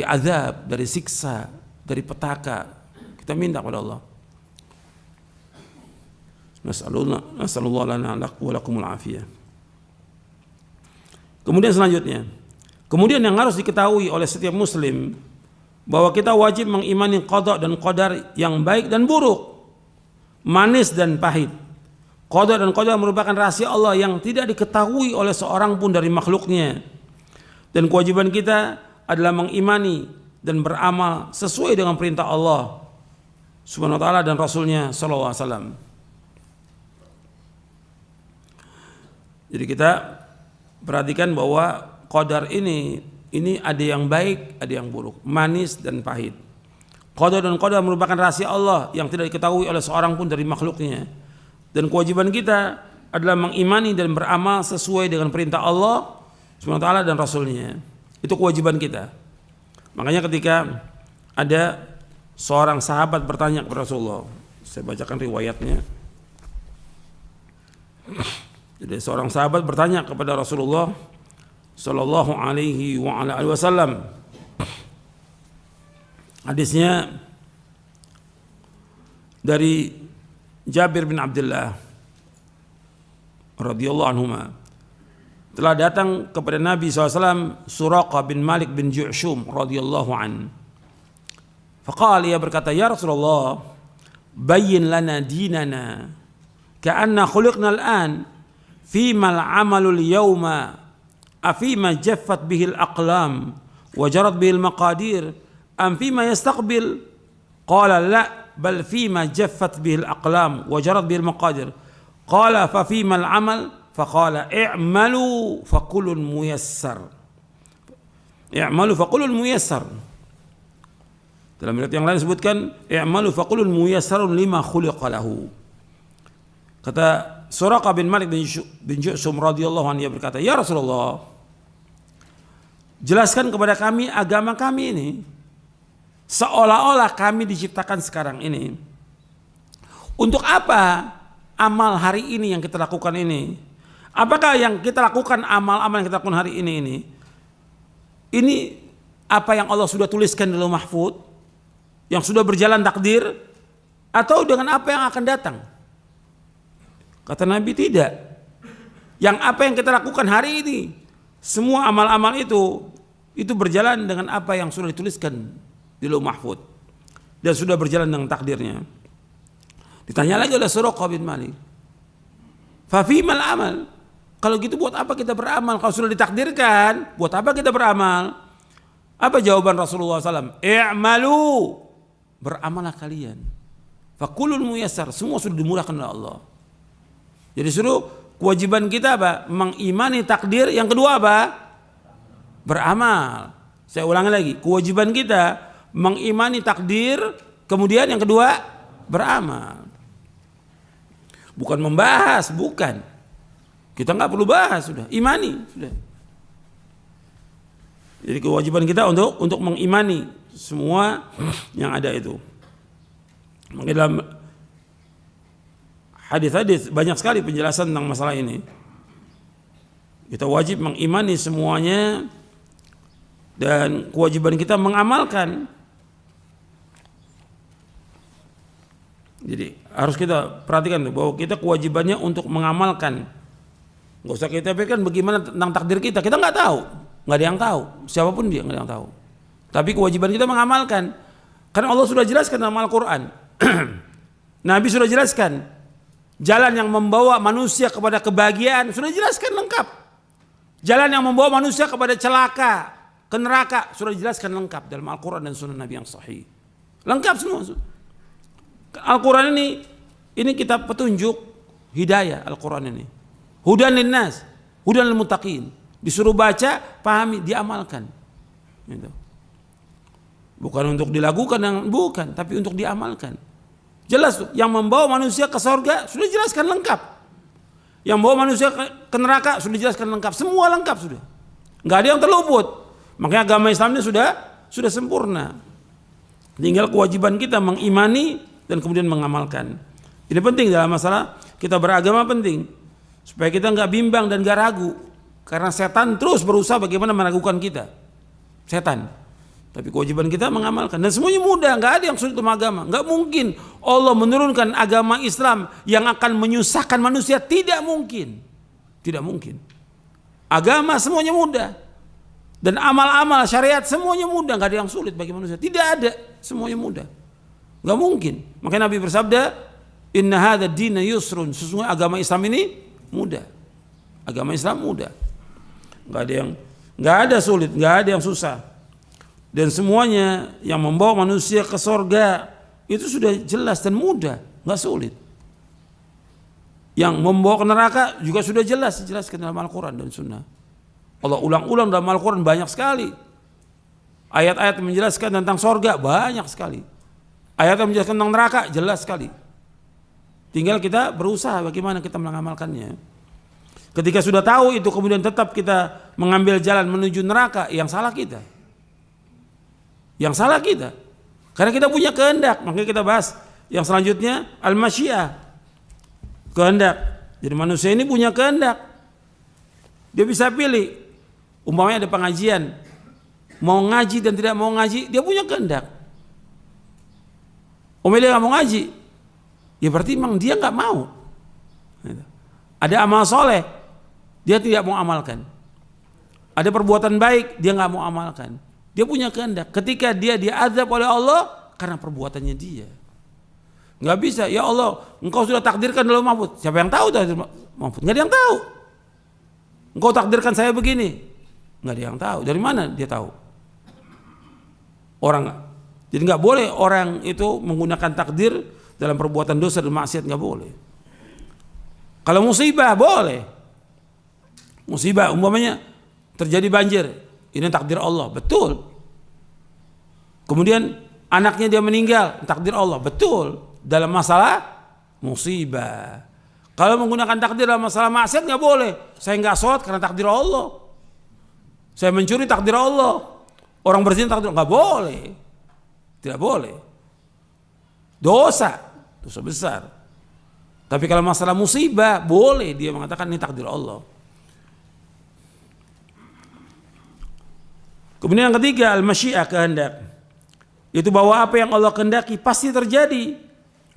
azab, dari siksa, dari petaka. Kita minta kepada Allah. Nasallallahu lana wa lakumul afiyah. Kemudian selanjutnya, kemudian yang harus diketahui oleh setiap muslim bahwa kita wajib mengimani qada dan qadar yang baik dan buruk, manis dan pahit. Qada dan qadar merupakan rahasia Allah yang tidak diketahui oleh seorang pun dari makhluknya. Dan kewajiban kita adalah mengimani dan beramal sesuai dengan perintah Allah Subhanahu wa taala dan Rasulnya sallallahu alaihi wasallam. Jadi kita perhatikan bahwa qadar ini ada yang baik, ada yang buruk, manis dan pahit. Qadar dan qadar merupakan rahasia Allah yang tidak diketahui oleh seorang pun dari makhluknya. Dan kewajiban kita adalah mengimani dan beramal sesuai dengan perintah Allah Subhanahu wa taala dan Rasulnya. Itu kewajiban kita. Makanya ketika ada seorang sahabat bertanya kepada Rasulullah, saya bacakan riwayatnya. Jadi seorang sahabat bertanya kepada Rasulullah sallallahu alaihi wa ala alihi wasallam. Hadisnya dari Jabir bin Abdullah radhiyallahu anhuma. Telah datang kepada Nabi SAW Suraqah bin Malik bin Ju'shum radhiyallahu an. Faqala, ia berkata, ya Rasulullah, bayyin lana dinana ka'anna khuliqna al-an fima al-amalu al-yawma afima jaffat bihi al-aqlam wa jarat bihi al-maqadir am fima yastaqbil. Qala la bal fima jaffat bihi al-aqlam wa jarat bihi al-maqadir. Qala fa fima al-amal. Faqala i'malu fakullun muyassar. I'malu fakullun muyassar. Dalam riwayat yang lain disebutkan i'malu fakullun muyassarun lima khuliqa lahu. Kata Suraqah bin Malik bin Ju'shum radhiyallahu anhu, berkata, ya Rasulullah, jelaskan kepada kami agama kami ini seolah-olah kami diciptakan sekarang ini. Untuk apa amal hari ini yang kita lakukan ini? Apakah yang kita lakukan, amal-amal yang kita lakukan hari ini apa yang Allah sudah tuliskan di Lauh Mahfuz, yang sudah berjalan takdir, atau dengan apa yang akan datang? Kata Nabi, tidak. Yang apa yang kita lakukan hari ini, semua amal-amal itu berjalan dengan apa yang sudah dituliskan di Lauh Mahfuz dan sudah berjalan dengan takdirnya. Ditanya lagi oleh Suraqah bin Malik, fa fimal amal? Kalau gitu buat apa kita beramal? Kalau sudah ditakdirkan, buat apa kita beramal? Apa jawaban Rasulullah SAW? I'malu, beramalah kalian. Fakullun muyassar, semua sudah dimudahkan oleh Allah. Jadi suruh kewajiban kita apa? Mengimani takdir. Yang kedua apa? Beramal. Saya ulangi lagi, kewajiban kita mengimani takdir. Kemudian yang kedua, beramal. Bukan membahas, bukan. Kita nggak perlu bahas, sudah imani sudah. Jadi kewajiban kita untuk mengimani semua yang ada itu. Mungkin dalam hadis-hadis banyak sekali penjelasan tentang masalah ini. Kita wajib mengimani semuanya dan kewajiban kita mengamalkan. Jadi harus kita perhatikan bahwa kita kewajibannya untuk mengamalkan. Nggak usah kita pikirkan bagaimana tentang takdir kita nggak tahu, nggak ada yang tahu, siapapun dia nggak ada yang tahu. Tapi kewajiban kita mengamalkan, karena Allah sudah jelaskan dalam Al-Quran, Nabi sudah jelaskan, jalan yang membawa manusia kepada kebahagiaan sudah jelaskan lengkap, jalan yang membawa manusia kepada celaka, ke neraka sudah dijelaskan lengkap dalam Al-Quran dan Sunnah Nabi yang sahih, lengkap semua. Al-Quran ini kitab petunjuk hidayah. Al-Quran ini hudan linnas, hudan lil muttaqin. Disuruh baca, pahami, diamalkan. Gitu. Bukan untuk dilakukan, bukan, tapi untuk diamalkan. Jelas tuh, yang membawa manusia ke surga sudah dijelaskan lengkap. Yang membawa manusia ke neraka sudah dijelaskan lengkap. Semua lengkap sudah. Nggak ada yang terluput. Makanya agama Islam ini sudah sempurna. Tinggal kewajiban kita mengimani dan kemudian mengamalkan. Ini penting dalam masalah kita beragama, penting. Supaya kita nggak bimbang dan nggak ragu, karena setan terus berusaha bagaimana meragukan kita. Setan Tapi kewajiban kita mengamalkan, dan semuanya mudah, nggak ada yang sulit dalam agama. Nggak mungkin Allah menurunkan agama Islam yang akan menyusahkan manusia, tidak mungkin. Tidak mungkin. Agama semuanya mudah. Dan amal-amal syariat semuanya mudah, nggak ada yang sulit bagi manusia. Tidak ada, semuanya mudah. Nggak mungkin. Makanya Nabi bersabda, "Inna hadza ad-dina yusrun." Sesungguhnya agama Islam ini mudah. Agama Islam mudah. Nggak ada sulit, nggak ada yang susah. Dan semuanya yang membawa manusia ke sorga itu sudah jelas dan mudah, nggak sulit. Yang membawa ke neraka juga sudah jelas, dijelaskan dalam Al-Quran dan Sunnah. Allah ulang-ulang dalam Al-Quran banyak sekali. Ayat-ayat yang menjelaskan tentang sorga banyak sekali. Ayat yang menjelaskan tentang neraka jelas sekali. Tinggal kita berusaha bagaimana kita mengamalkannya. Ketika sudah tahu itu kemudian tetap kita mengambil jalan menuju neraka, yang salah kita. Yang salah kita. Karena kita punya kehendak. Makanya kita bahas yang selanjutnya al-masyiah. Kehendak. Jadi manusia ini punya kehendak. Dia bisa pilih. Umpamanya ada pengajian. Mau ngaji dan tidak mau ngaji, dia punya kehendak. Dia nggak mau ngaji, ya berarti memang dia nggak mau. Ada amal soleh, dia tidak mau amalkan. Ada perbuatan baik, dia nggak mau amalkan. Dia punya kehendak. Ketika dia diazab oleh Allah karena perbuatannya dia. Nggak bisa. Ya Allah, Engkau sudah takdirkan dalam mahfud. Siapa yang tahu dalam mahfud? Nggak ada yang tahu. Engkau takdirkan saya begini. Nggak ada yang tahu. Dari mana dia tahu? Jadi nggak boleh orang itu menggunakan takdir dalam perbuatan dosa dan maksiat, nggak boleh. Kalau musibah boleh. Musibah umpamanya terjadi banjir. Ini takdir Allah, betul. Kemudian anaknya dia meninggal, takdir Allah, betul. Dalam masalah musibah. Kalau menggunakan takdir dalam masalah maksiat nggak boleh. Saya nggak sholat karena takdir Allah. Saya mencuri takdir Allah. Orang berzina takdir, nggak boleh. Tidak boleh. Dosa besar. Tapi kalau masalah musibah boleh dia mengatakan ini takdir Allah. Kemudian yang ketiga al-masyiah, kehendak. Itu bahwa apa yang Allah kehendaki pasti terjadi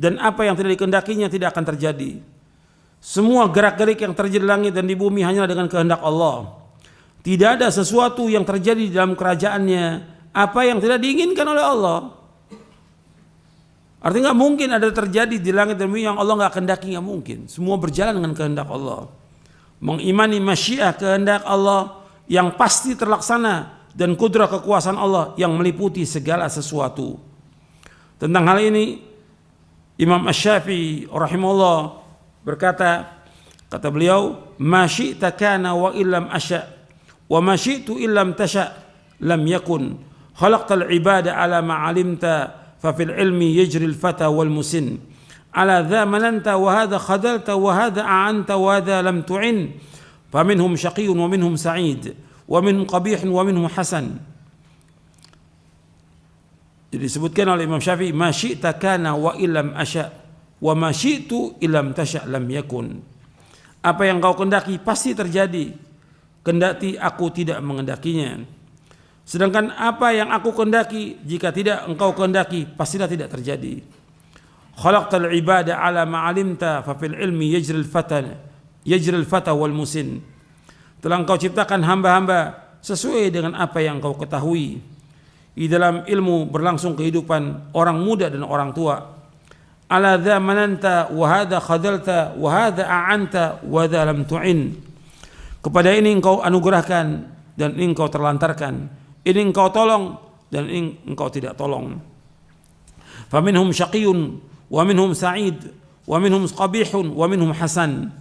dan apa yang tidak dikehendakinya tidak akan terjadi. Semua gerak-gerik yang terjadi di langit dan di bumi hanyalah dengan kehendak Allah. Tidak ada sesuatu yang terjadi di dalam kerajaannya apa yang tidak diinginkan oleh Allah. Artinya nggak mungkin ada terjadi di langit dan bumi yang Allah nggak kehendaki, nggak mungkin. Semua berjalan dengan kehendak Allah. Mengimani masyiah, kehendak Allah yang pasti terlaksana, dan kudrah kekuasaan Allah yang meliputi segala sesuatu. Tentang hal ini Imam Asy-Syafi'i rahimahullah berkata, kata beliau, "Ma syi'ta kana wa illam asya' wa ma syi'tu illam tasya' lam yakun. Khalaqtal ibada ala ma 'alimta fa fil ilmi yajri al-fata wal musin. Ala dha mananta wa hadha khadalta wa hadha a'anta wa hadha lam tu'in. Fa minhum syaqiyyun wa minhum sa'id. Wa minhum qabihun wa minhum hasan." Jadi disebutkan oleh Imam Syafi'i, "Ma syi'ta kana wa illam asya' wa ma syi'tu illam tasya' lam yakun." Apa yang kau kehendaki pasti terjadi, kendati aku tidak mengendakinya. Sedangkan apa yang aku kehendaki, jika tidak engkau kehendaki, pastilah tidak terjadi. Khalaqtal ibada ala ma 'alimta fa fil ilmi yajri al-fata wal musin. Telah engkau ciptakan hamba-hamba sesuai dengan apa yang engkau ketahui. Di dalam ilmu berlangsung kehidupan orang muda dan orang tua. Ala dha mananta wa hadha khadalta wa hadha a'anta wa dha lam tu'in. Kepada ini engkau anugerahkan dan ini engkau terlantarkan. Ini engkau tolong dan ini engkau tidak tolong. Fa minhum syaqiyyun wa minhum sa'id wa minhum qabihun wa minhum hasan.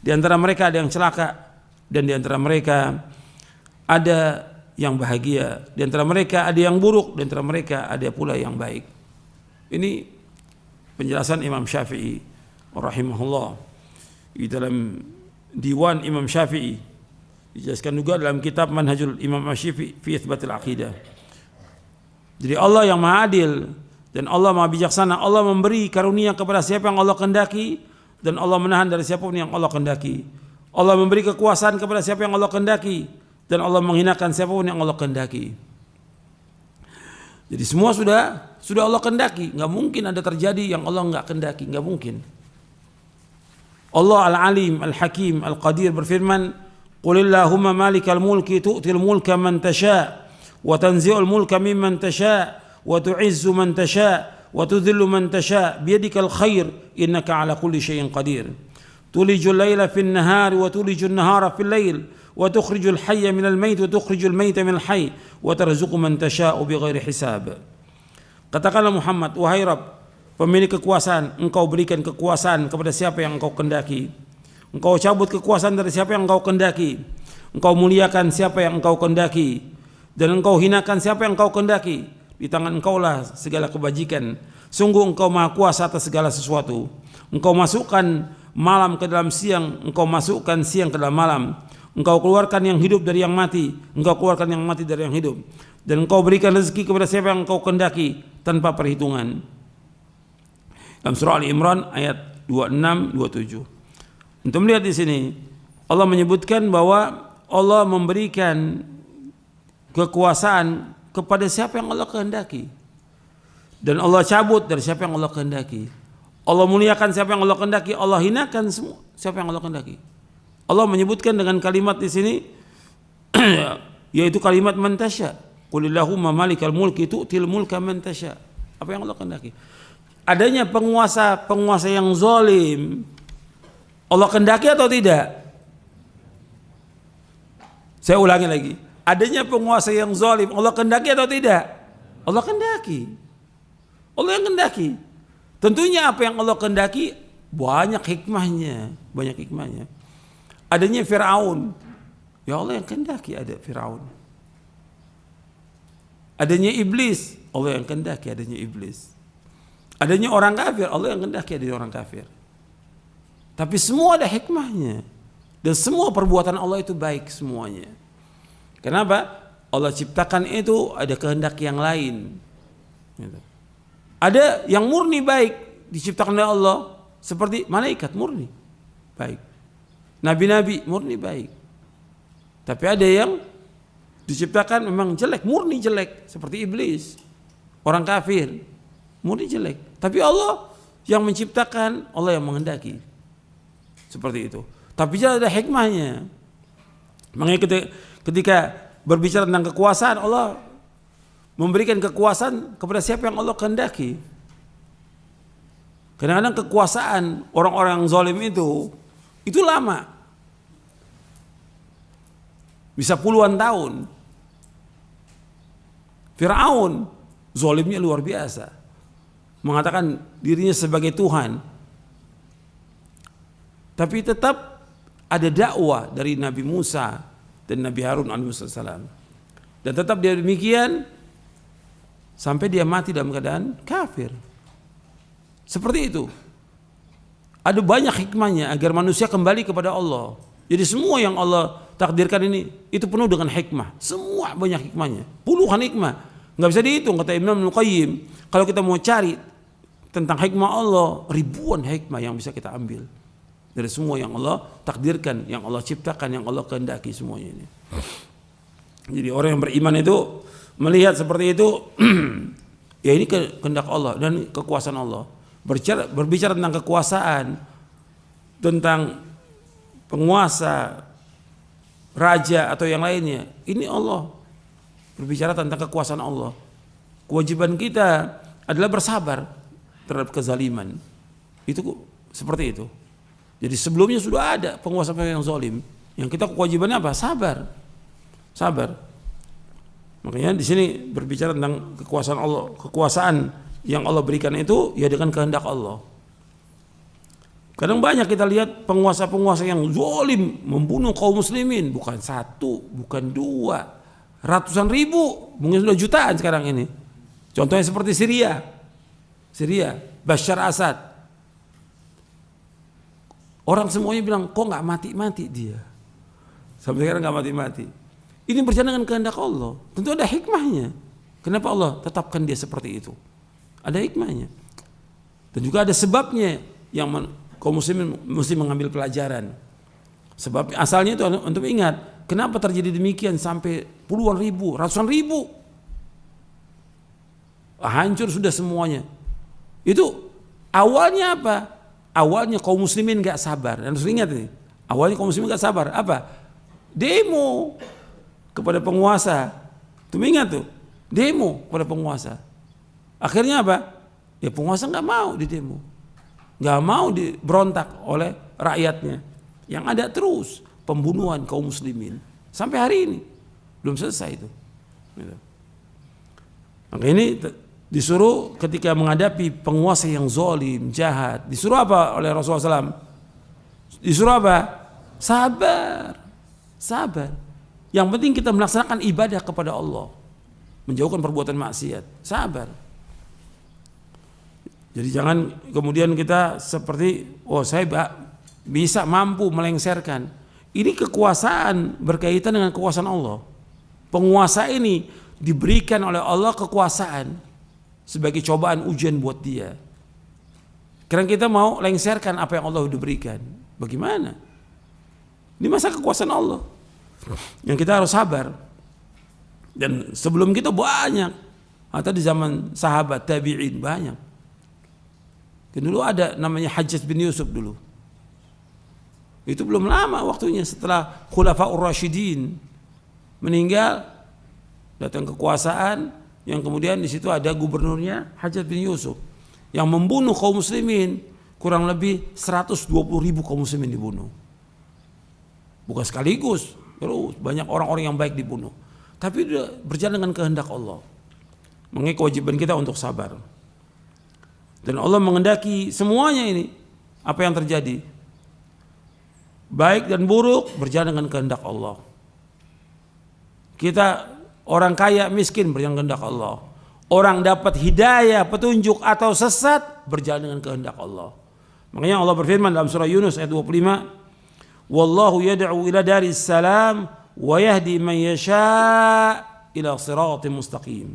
Di antara mereka ada yang celaka dan di antara mereka ada yang bahagia, di antara mereka ada yang buruk, di antara mereka ada pula yang baik. Ini penjelasan Imam Syafi'i rahimahullah di dalam Diwan Imam Syafi'i. Dijelaskan juga dalam kitab Manhajul Imam Syafi'i fi Itsbatil Aqidah. Jadi Allah yang Maha Adil dan Allah Maha Bijaksana. Allah memberi karunia kepada siapa yang Allah kehendaki dan Allah menahan dari siapa yang Allah kehendaki. Allah memberi kekuasaan kepada siapa yang Allah kehendaki dan Allah menghinakan siapa pun yang Allah kehendaki. Jadi semua sudah Allah kehendaki. Nggak mungkin ada terjadi yang Allah nggak kehendaki, nggak mungkin. Allah Al-Alim, Al-Hakim, Al-Qadir berfirman, Qulillahumma malikal mulki tu'til mulka man tasha' wa tanzi'ul mulka mimman tasha' wa tu'izzu man tasha' wa tudhillu man tasha' biyadikal khair innaka ala kulli syai'in qadir. Tulijul laila fin nahari wa tulijul nahara fil lail wa tukhrijul hayya minal mayt wa tukhrijul mayta minal hayy wa tarzuqu man tasha'u bighairi hisab. Katakanlah Muhammad, wahai Rabb, pemilik kekuasaan, engkau berikan kekuasaan kepada siapa yang engkau kehendaki. Engkau cabut kekuasaan dari siapa yang engkau kehendaki. Engkau muliakan siapa yang engkau kehendaki, dan engkau hinakan siapa yang engkau kehendaki. Di tangan engkaulah segala kebajikan. Sungguh engkau maha kuasa atas segala sesuatu. Engkau masukkan malam ke dalam siang, engkau masukkan siang ke dalam malam. Engkau keluarkan yang hidup dari yang mati, engkau keluarkan yang mati dari yang hidup. Dan engkau berikan rezeki kepada siapa yang engkau kehendaki tanpa perhitungan. Dalam surah Al-Imran ayat 26-27. Untuk melihat di sini, Allah menyebutkan bahwa Allah memberikan kekuasaan kepada siapa yang Allah kehendaki. Dan Allah cabut dari siapa yang Allah kehendaki. Allah muliakan siapa yang Allah kehendaki, Allah hinakan semua siapa yang Allah kehendaki. Allah menyebutkan dengan kalimat di sini yaitu kalimat man tasya. Qulillahumma malikal mulki tu'til mulka man tasya. Apa yang Allah kehendaki. Adanya penguasa yang zalim, Allah kehendaki atau tidak? Saya ulangi lagi. Adanya penguasa yang zalim, Allah kehendaki atau tidak? Allah kehendaki. Allah yang kehendaki. Tentunya apa yang Allah kehendaki banyak hikmahnya, banyak hikmahnya. Adanya Fir'aun, ya Allah yang kehendaki ada Fir'aun. Adanya iblis, Allah yang kehendaki adanya iblis. Adanya orang kafir, Allah yang kehendaki adanya orang kafir. Tapi semua ada hikmahnya. Dan semua perbuatan Allah itu baik semuanya. Kenapa? Allah ciptakan itu ada kehendak yang lain. Ada yang murni baik diciptakan oleh Allah, seperti malaikat murni baik, nabi-nabi murni baik. Tapi ada yang diciptakan memang jelek, murni jelek, seperti iblis, orang kafir, murni jelek. Tapi Allah yang menciptakan, Allah yang menghendaki. Seperti itu. Tapi juga ada hikmahnya. Makanya ketika berbicara tentang kekuasaan, Allah memberikan kekuasaan kepada siapa yang Allah kehendaki. Kadang-kadang kekuasaan orang-orang yang zalim itu lama. Bisa puluhan tahun. Fir'aun zalimnya luar biasa. Mengatakan dirinya sebagai Tuhan. Tapi tetap ada dakwah dari Nabi Musa dan Nabi Harun alaihissalam. Dan tetap dia demikian sampai dia mati dalam keadaan kafir. Seperti itu. Ada banyak hikmahnya agar manusia kembali kepada Allah. Jadi semua yang Allah takdirkan ini itu penuh dengan hikmah. Semua banyak hikmahnya. Puluhan hikmah. Nggak bisa dihitung kata Imam Al-Qayyim. Kalau kita mau cari tentang hikmah Allah, ribuan hikmah yang bisa kita ambil dari semua yang Allah takdirkan, yang Allah ciptakan, yang Allah kehendaki semuanya ini. Jadi orang yang beriman itu melihat seperti itu, ya ini kehendak Allah dan kekuasaan Allah. Berbicara tentang kekuasaan, tentang penguasa, raja atau yang lainnya, ini Allah berbicara tentang kekuasaan Allah. Kewajiban kita adalah bersabar terhadap kezaliman. Itu seperti itu. Jadi sebelumnya sudah ada penguasa yang zalim. Yang kita kewajibannya apa? Sabar. Sabar. Makanya di sini berbicara tentang kekuasaan Allah, kekuasaan yang Allah berikan itu ya dengan kehendak Allah. Kadang banyak kita lihat penguasa-penguasa yang zalim membunuh kaum muslimin, bukan satu, bukan dua, ratusan ribu, mungkin sudah jutaan sekarang ini. Contohnya seperti Syria, Bashar Assad. Orang semuanya bilang kok nggak mati-mati dia, sampai sekarang nggak mati-mati. Ini berjalan dengan kehendak Allah. Tentu ada hikmahnya. Kenapa Allah tetapkan dia seperti itu? Ada hikmahnya. Dan juga ada sebabnya yang kaum muslimin mesti mengambil pelajaran. Sebab asalnya itu untuk ingat kenapa terjadi demikian sampai puluhan ribu, ratusan ribu. hancur sudah semuanya. Itu awalnya apa? Awalnya kaum muslimin gak sabar. Dan harus ingat nih, awalnya kaum muslimin gak sabar. Apa? Demo kepada penguasa. Tuh ingat tuh, demo kepada penguasa. Akhirnya apa? Ya penguasa gak mau didemo, gak mau diberontak oleh rakyatnya. Yang ada terus pembunuhan kaum muslimin sampai hari ini belum selesai itu. Maka ini disuruh ketika menghadapi penguasa yang zalim, jahat, disuruh apa oleh Rasulullah SAW? Disuruh apa? Sabar, sabar. Yang penting kita melaksanakan ibadah kepada Allah, menjauhkan perbuatan maksiat, sabar. Jadi jangan kemudian kita seperti, oh saya bisa mampu melengsarkan. Ini kekuasaan berkaitan dengan kekuasaan Allah. Penguasa ini diberikan oleh Allah kekuasaan sebagai cobaan ujian buat dia. Karena kita mau lengsarkan apa yang Allah sudah berikan. Bagaimana? Ini masa kekuasaan Allah yang kita harus sabar. Dan sebelum kita banyak, atau di zaman sahabat tabi'in banyak. Dulu ada namanya Hajjaj bin Yusuf dulu. Itu belum lama waktunya setelah Khulafaur Rasyidin meninggal, datang kekuasaan yang kemudian di situ ada gubernurnya Hajjaj bin Yusuf yang membunuh kaum muslimin, kurang lebih 120.000 kaum muslimin dibunuh. Bukan sekaligus, terus banyak orang-orang yang baik dibunuh. Tapi berjalan dengan kehendak Allah. Mengenai kewajiban kita untuk sabar. Dan Allah mengendaki semuanya ini, apa yang terjadi, baik dan buruk berjalan dengan kehendak Allah. Kita orang kaya miskin berjalan dengan kehendak Allah. Orang dapat hidayah, petunjuk atau sesat berjalan dengan kehendak Allah. Makanya Allah berfirman dalam surah Yunus ayat 25, wallahu yad'u ila daris salam wa yahdi man yasha' ila siratim mustaqim.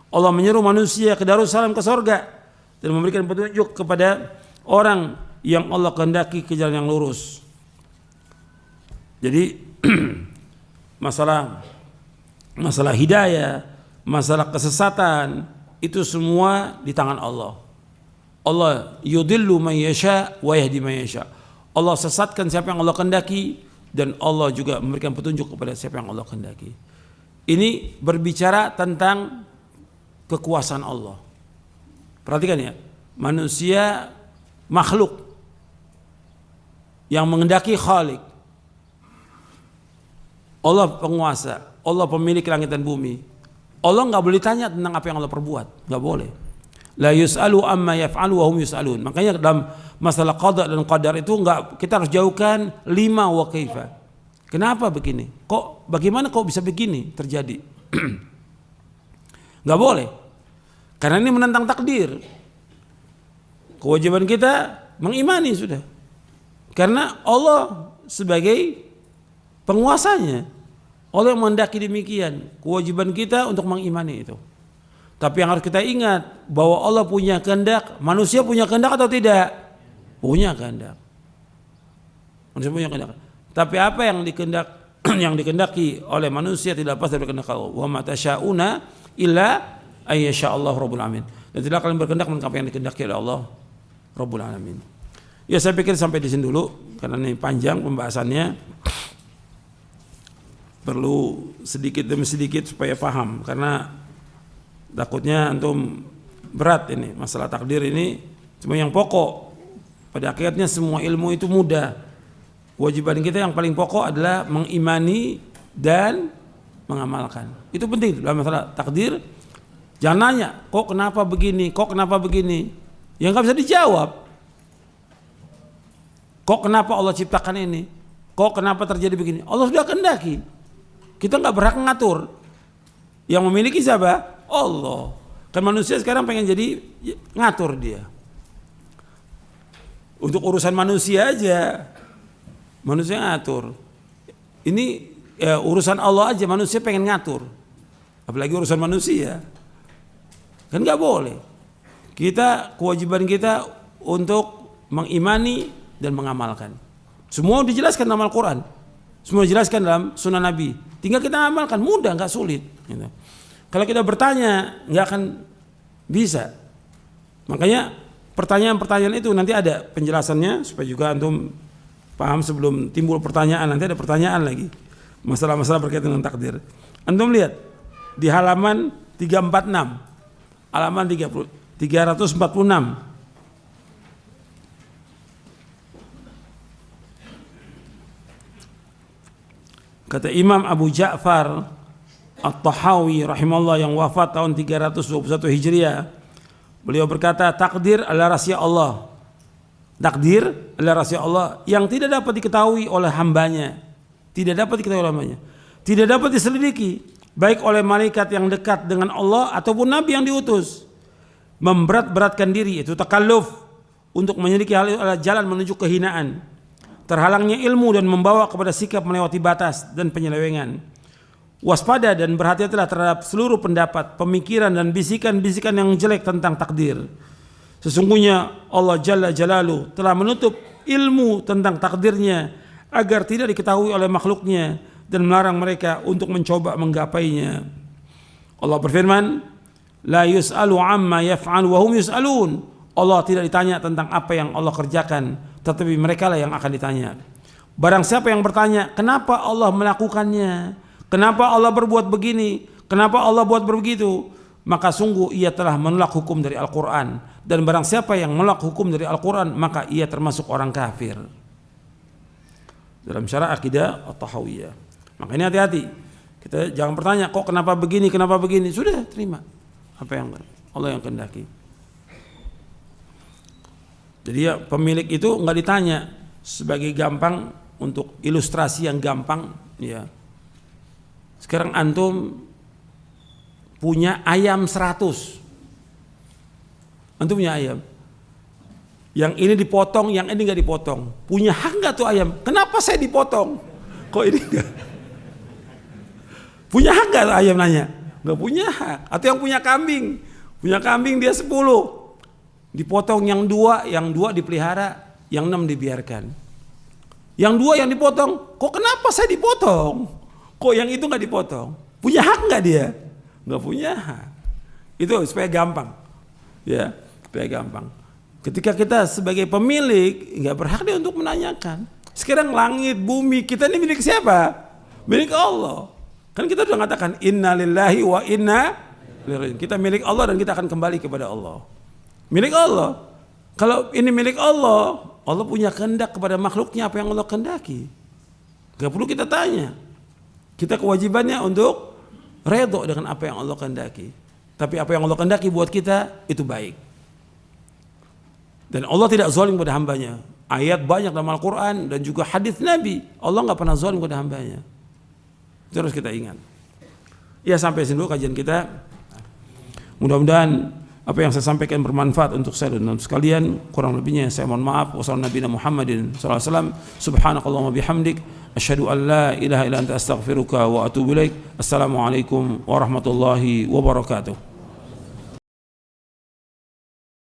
Allah menyeru manusia ke Darussalam, ke surga, dan memberikan petunjuk kepada orang yang Allah kehendaki ke jalan yang lurus. Jadi masalah hidayah, masalah kesesatan itu semua di tangan Allah. Allah yudillu man yasha wa yahdi man yasha. Allah sesatkan siapa yang Allah kehendaki, dan Allah juga memberikan petunjuk kepada siapa yang Allah kehendaki. Ini berbicara tentang kekuasaan Allah. Perhatikan ya, manusia makhluk yang menghendaki Khalik. Allah penguasa, Allah pemilik langit dan bumi. Allah nggak boleh tanya tentang apa yang Allah perbuat, nggak boleh. La yus'alu amma yaf'alu wa hum yus'alun. Makanya dalam masalah qada dan qadar itu kita harus jauhkan 5 wa kaifa. Kenapa begini? Bagaimana kok bisa begini terjadi? Nggak boleh. Karena ini menentang takdir. Kewajiban kita mengimani sudah. Karena Allah sebagai penguasanya, Allah yang menghendaki demikian. Kewajiban kita untuk mengimani itu. Tapi yang harus kita ingat bahwa Allah punya kehendak. Manusia punya kehendak atau tidak? Punya kehendak. Manusia punya kehendak. Tapi apa yang dikehendaki oleh manusia tidak lepas dari kehendak Allah. Wa ma tasyauna illa ayyasha Allah rabbul alamin. Dan tidak kalian berkehendak melainkan apa yang dikehendaki oleh Allah rabbul alamin. Ya, saya pikir sampai di sini dulu karena ini panjang pembahasannya. Perlu sedikit demi sedikit supaya paham, karena takutnya antum berat ini masalah takdir ini. Cuma yang pokok, pada akhirnya semua ilmu itu mudah. Kewajiban kita yang paling pokok adalah mengimani dan mengamalkan. Itu penting dalam masalah takdir. Jangan nanya, kok kenapa begini, kok kenapa begini, yang nggak bisa dijawab. Kok kenapa Allah ciptakan ini, kok kenapa terjadi begini, Allah sudah kehendaki. Kita nggak berhak ngatur. Yang memiliki siapa? Allah. Kan manusia sekarang pengen jadi ngatur dia. Untuk urusan manusia aja, manusia ngatur. Ini urusan Allah aja manusia pengen ngatur. Apalagi urusan manusia. Kan nggak boleh. Kewajiban kita untuk mengimani dan mengamalkan. Semua dijelaskan dalam Al-Quran. Semua dijelaskan dalam Sunnah Nabi. Tinggal kita amalkan, mudah, nggak sulit. Gitu. Kalau kita bertanya, nggak akan Bisa. Makanya pertanyaan-pertanyaan itu nanti ada penjelasannya supaya juga antum paham sebelum timbul pertanyaan. Nanti ada pertanyaan lagi. Masalah-masalah berkaitan dengan takdir. Antum lihat di halaman 346. Halaman 346. Kata Imam Abu Ja'far At-Tahawi rahimahullah yang wafat tahun 321 Hijriah, beliau berkata, takdir adalah rahasia Allah. Takdir adalah rahasia Allah yang tidak dapat diketahui oleh hambanya. Tidak dapat diketahui oleh hambanya. Tidak dapat diselidiki baik oleh malaikat yang dekat dengan Allah ataupun nabi yang diutus. Memberat-beratkan diri, itu takalluf, untuk menyelidiki hal itu adalah jalan menuju kehinaan. Terhalangnya ilmu dan membawa kepada sikap melewati batas dan penyelewengan. Waspada dan berhati-hatilah terhadap seluruh pendapat, pemikiran dan bisikan-bisikan yang jelek tentang takdir. Sesungguhnya Allah Jalla Jalaluhu telah menutup ilmu tentang takdirnya agar tidak diketahui oleh makhluknya dan melarang mereka untuk mencoba menggapainya. Allah berfirman, la yus'alu amma yaf'alu wa hum yus'alun. Allah tidak ditanya tentang apa yang Allah kerjakan, tetapi mereka lah yang akan ditanya. Barang siapa yang bertanya, kenapa Allah melakukannya? Kenapa Allah berbuat begini? Kenapa Allah buat begitu? Maka sungguh ia telah menolak hukum dari Al-Quran. Dan barang siapa yang menolak hukum dari Al-Quran, maka ia termasuk orang kafir. Dalam syarah akidah At-Tahawiyah. Makanya hati-hati. Kita jangan bertanya, kok kenapa begini, kenapa begini? Sudah, terima apa yang Allah yang kehendaki. Jadi ya, pemilik itu nggak ditanya sebagai gampang untuk ilustrasi yang gampang. Ya. Sekarang antum punya ayam 100. Antum punya ayam. Yang ini dipotong, yang ini nggak dipotong. Punya hak nggak tuh ayam? Kenapa saya dipotong? Kok ini nggak? Punya hak nggak ayam nanya? Nggak punya hak. Atau yang punya kambing dia 10. Dipotong yang 2 dipelihara, yang 6 dibiarkan. Yang 2 yang dipotong, kok kenapa saya dipotong? Kok yang itu nggak dipotong? Punya hak nggak dia? Nggak punya hak. Itu supaya gampang, ya, supaya gampang. Ketika kita sebagai pemilik nggak berhak dia untuk menanyakan. Sekarang langit, bumi kita ini milik siapa? Milik Allah. Kan kita sudah mengatakan Inna lillahi wa inna ilaihi raji'un. Kita milik Allah dan kita akan kembali kepada Allah. Milik Allah. Kalau ini milik Allah, Allah punya kehendak kepada makhluknya apa yang Allah kehendaki. Gak perlu kita tanya. Kita kewajibannya untuk redha dengan apa yang Allah kehendaki. Tapi apa yang Allah kehendaki buat kita itu baik. Dan Allah tidak zalim pada hambanya. Ayat banyak dalam Al-Quran dan juga hadis Nabi. Allah gak pernah zalim pada hambanya. Terus kita ingat. Ya, sampai sini dulu kajian kita. Mudah-mudahan apa yang saya sampaikan bermanfaat untuk saya dan sekalian. Kurang lebihnya saya mohon maaf. Wassalamualaikum warahmatullahi wabarakatuh. Subhanakallahumma bihamdik, asyhadu an la ilaha illa anta astaghfiruka wa atubu ilaik. Assalamualaikum warahmatullahi wabarakatuh.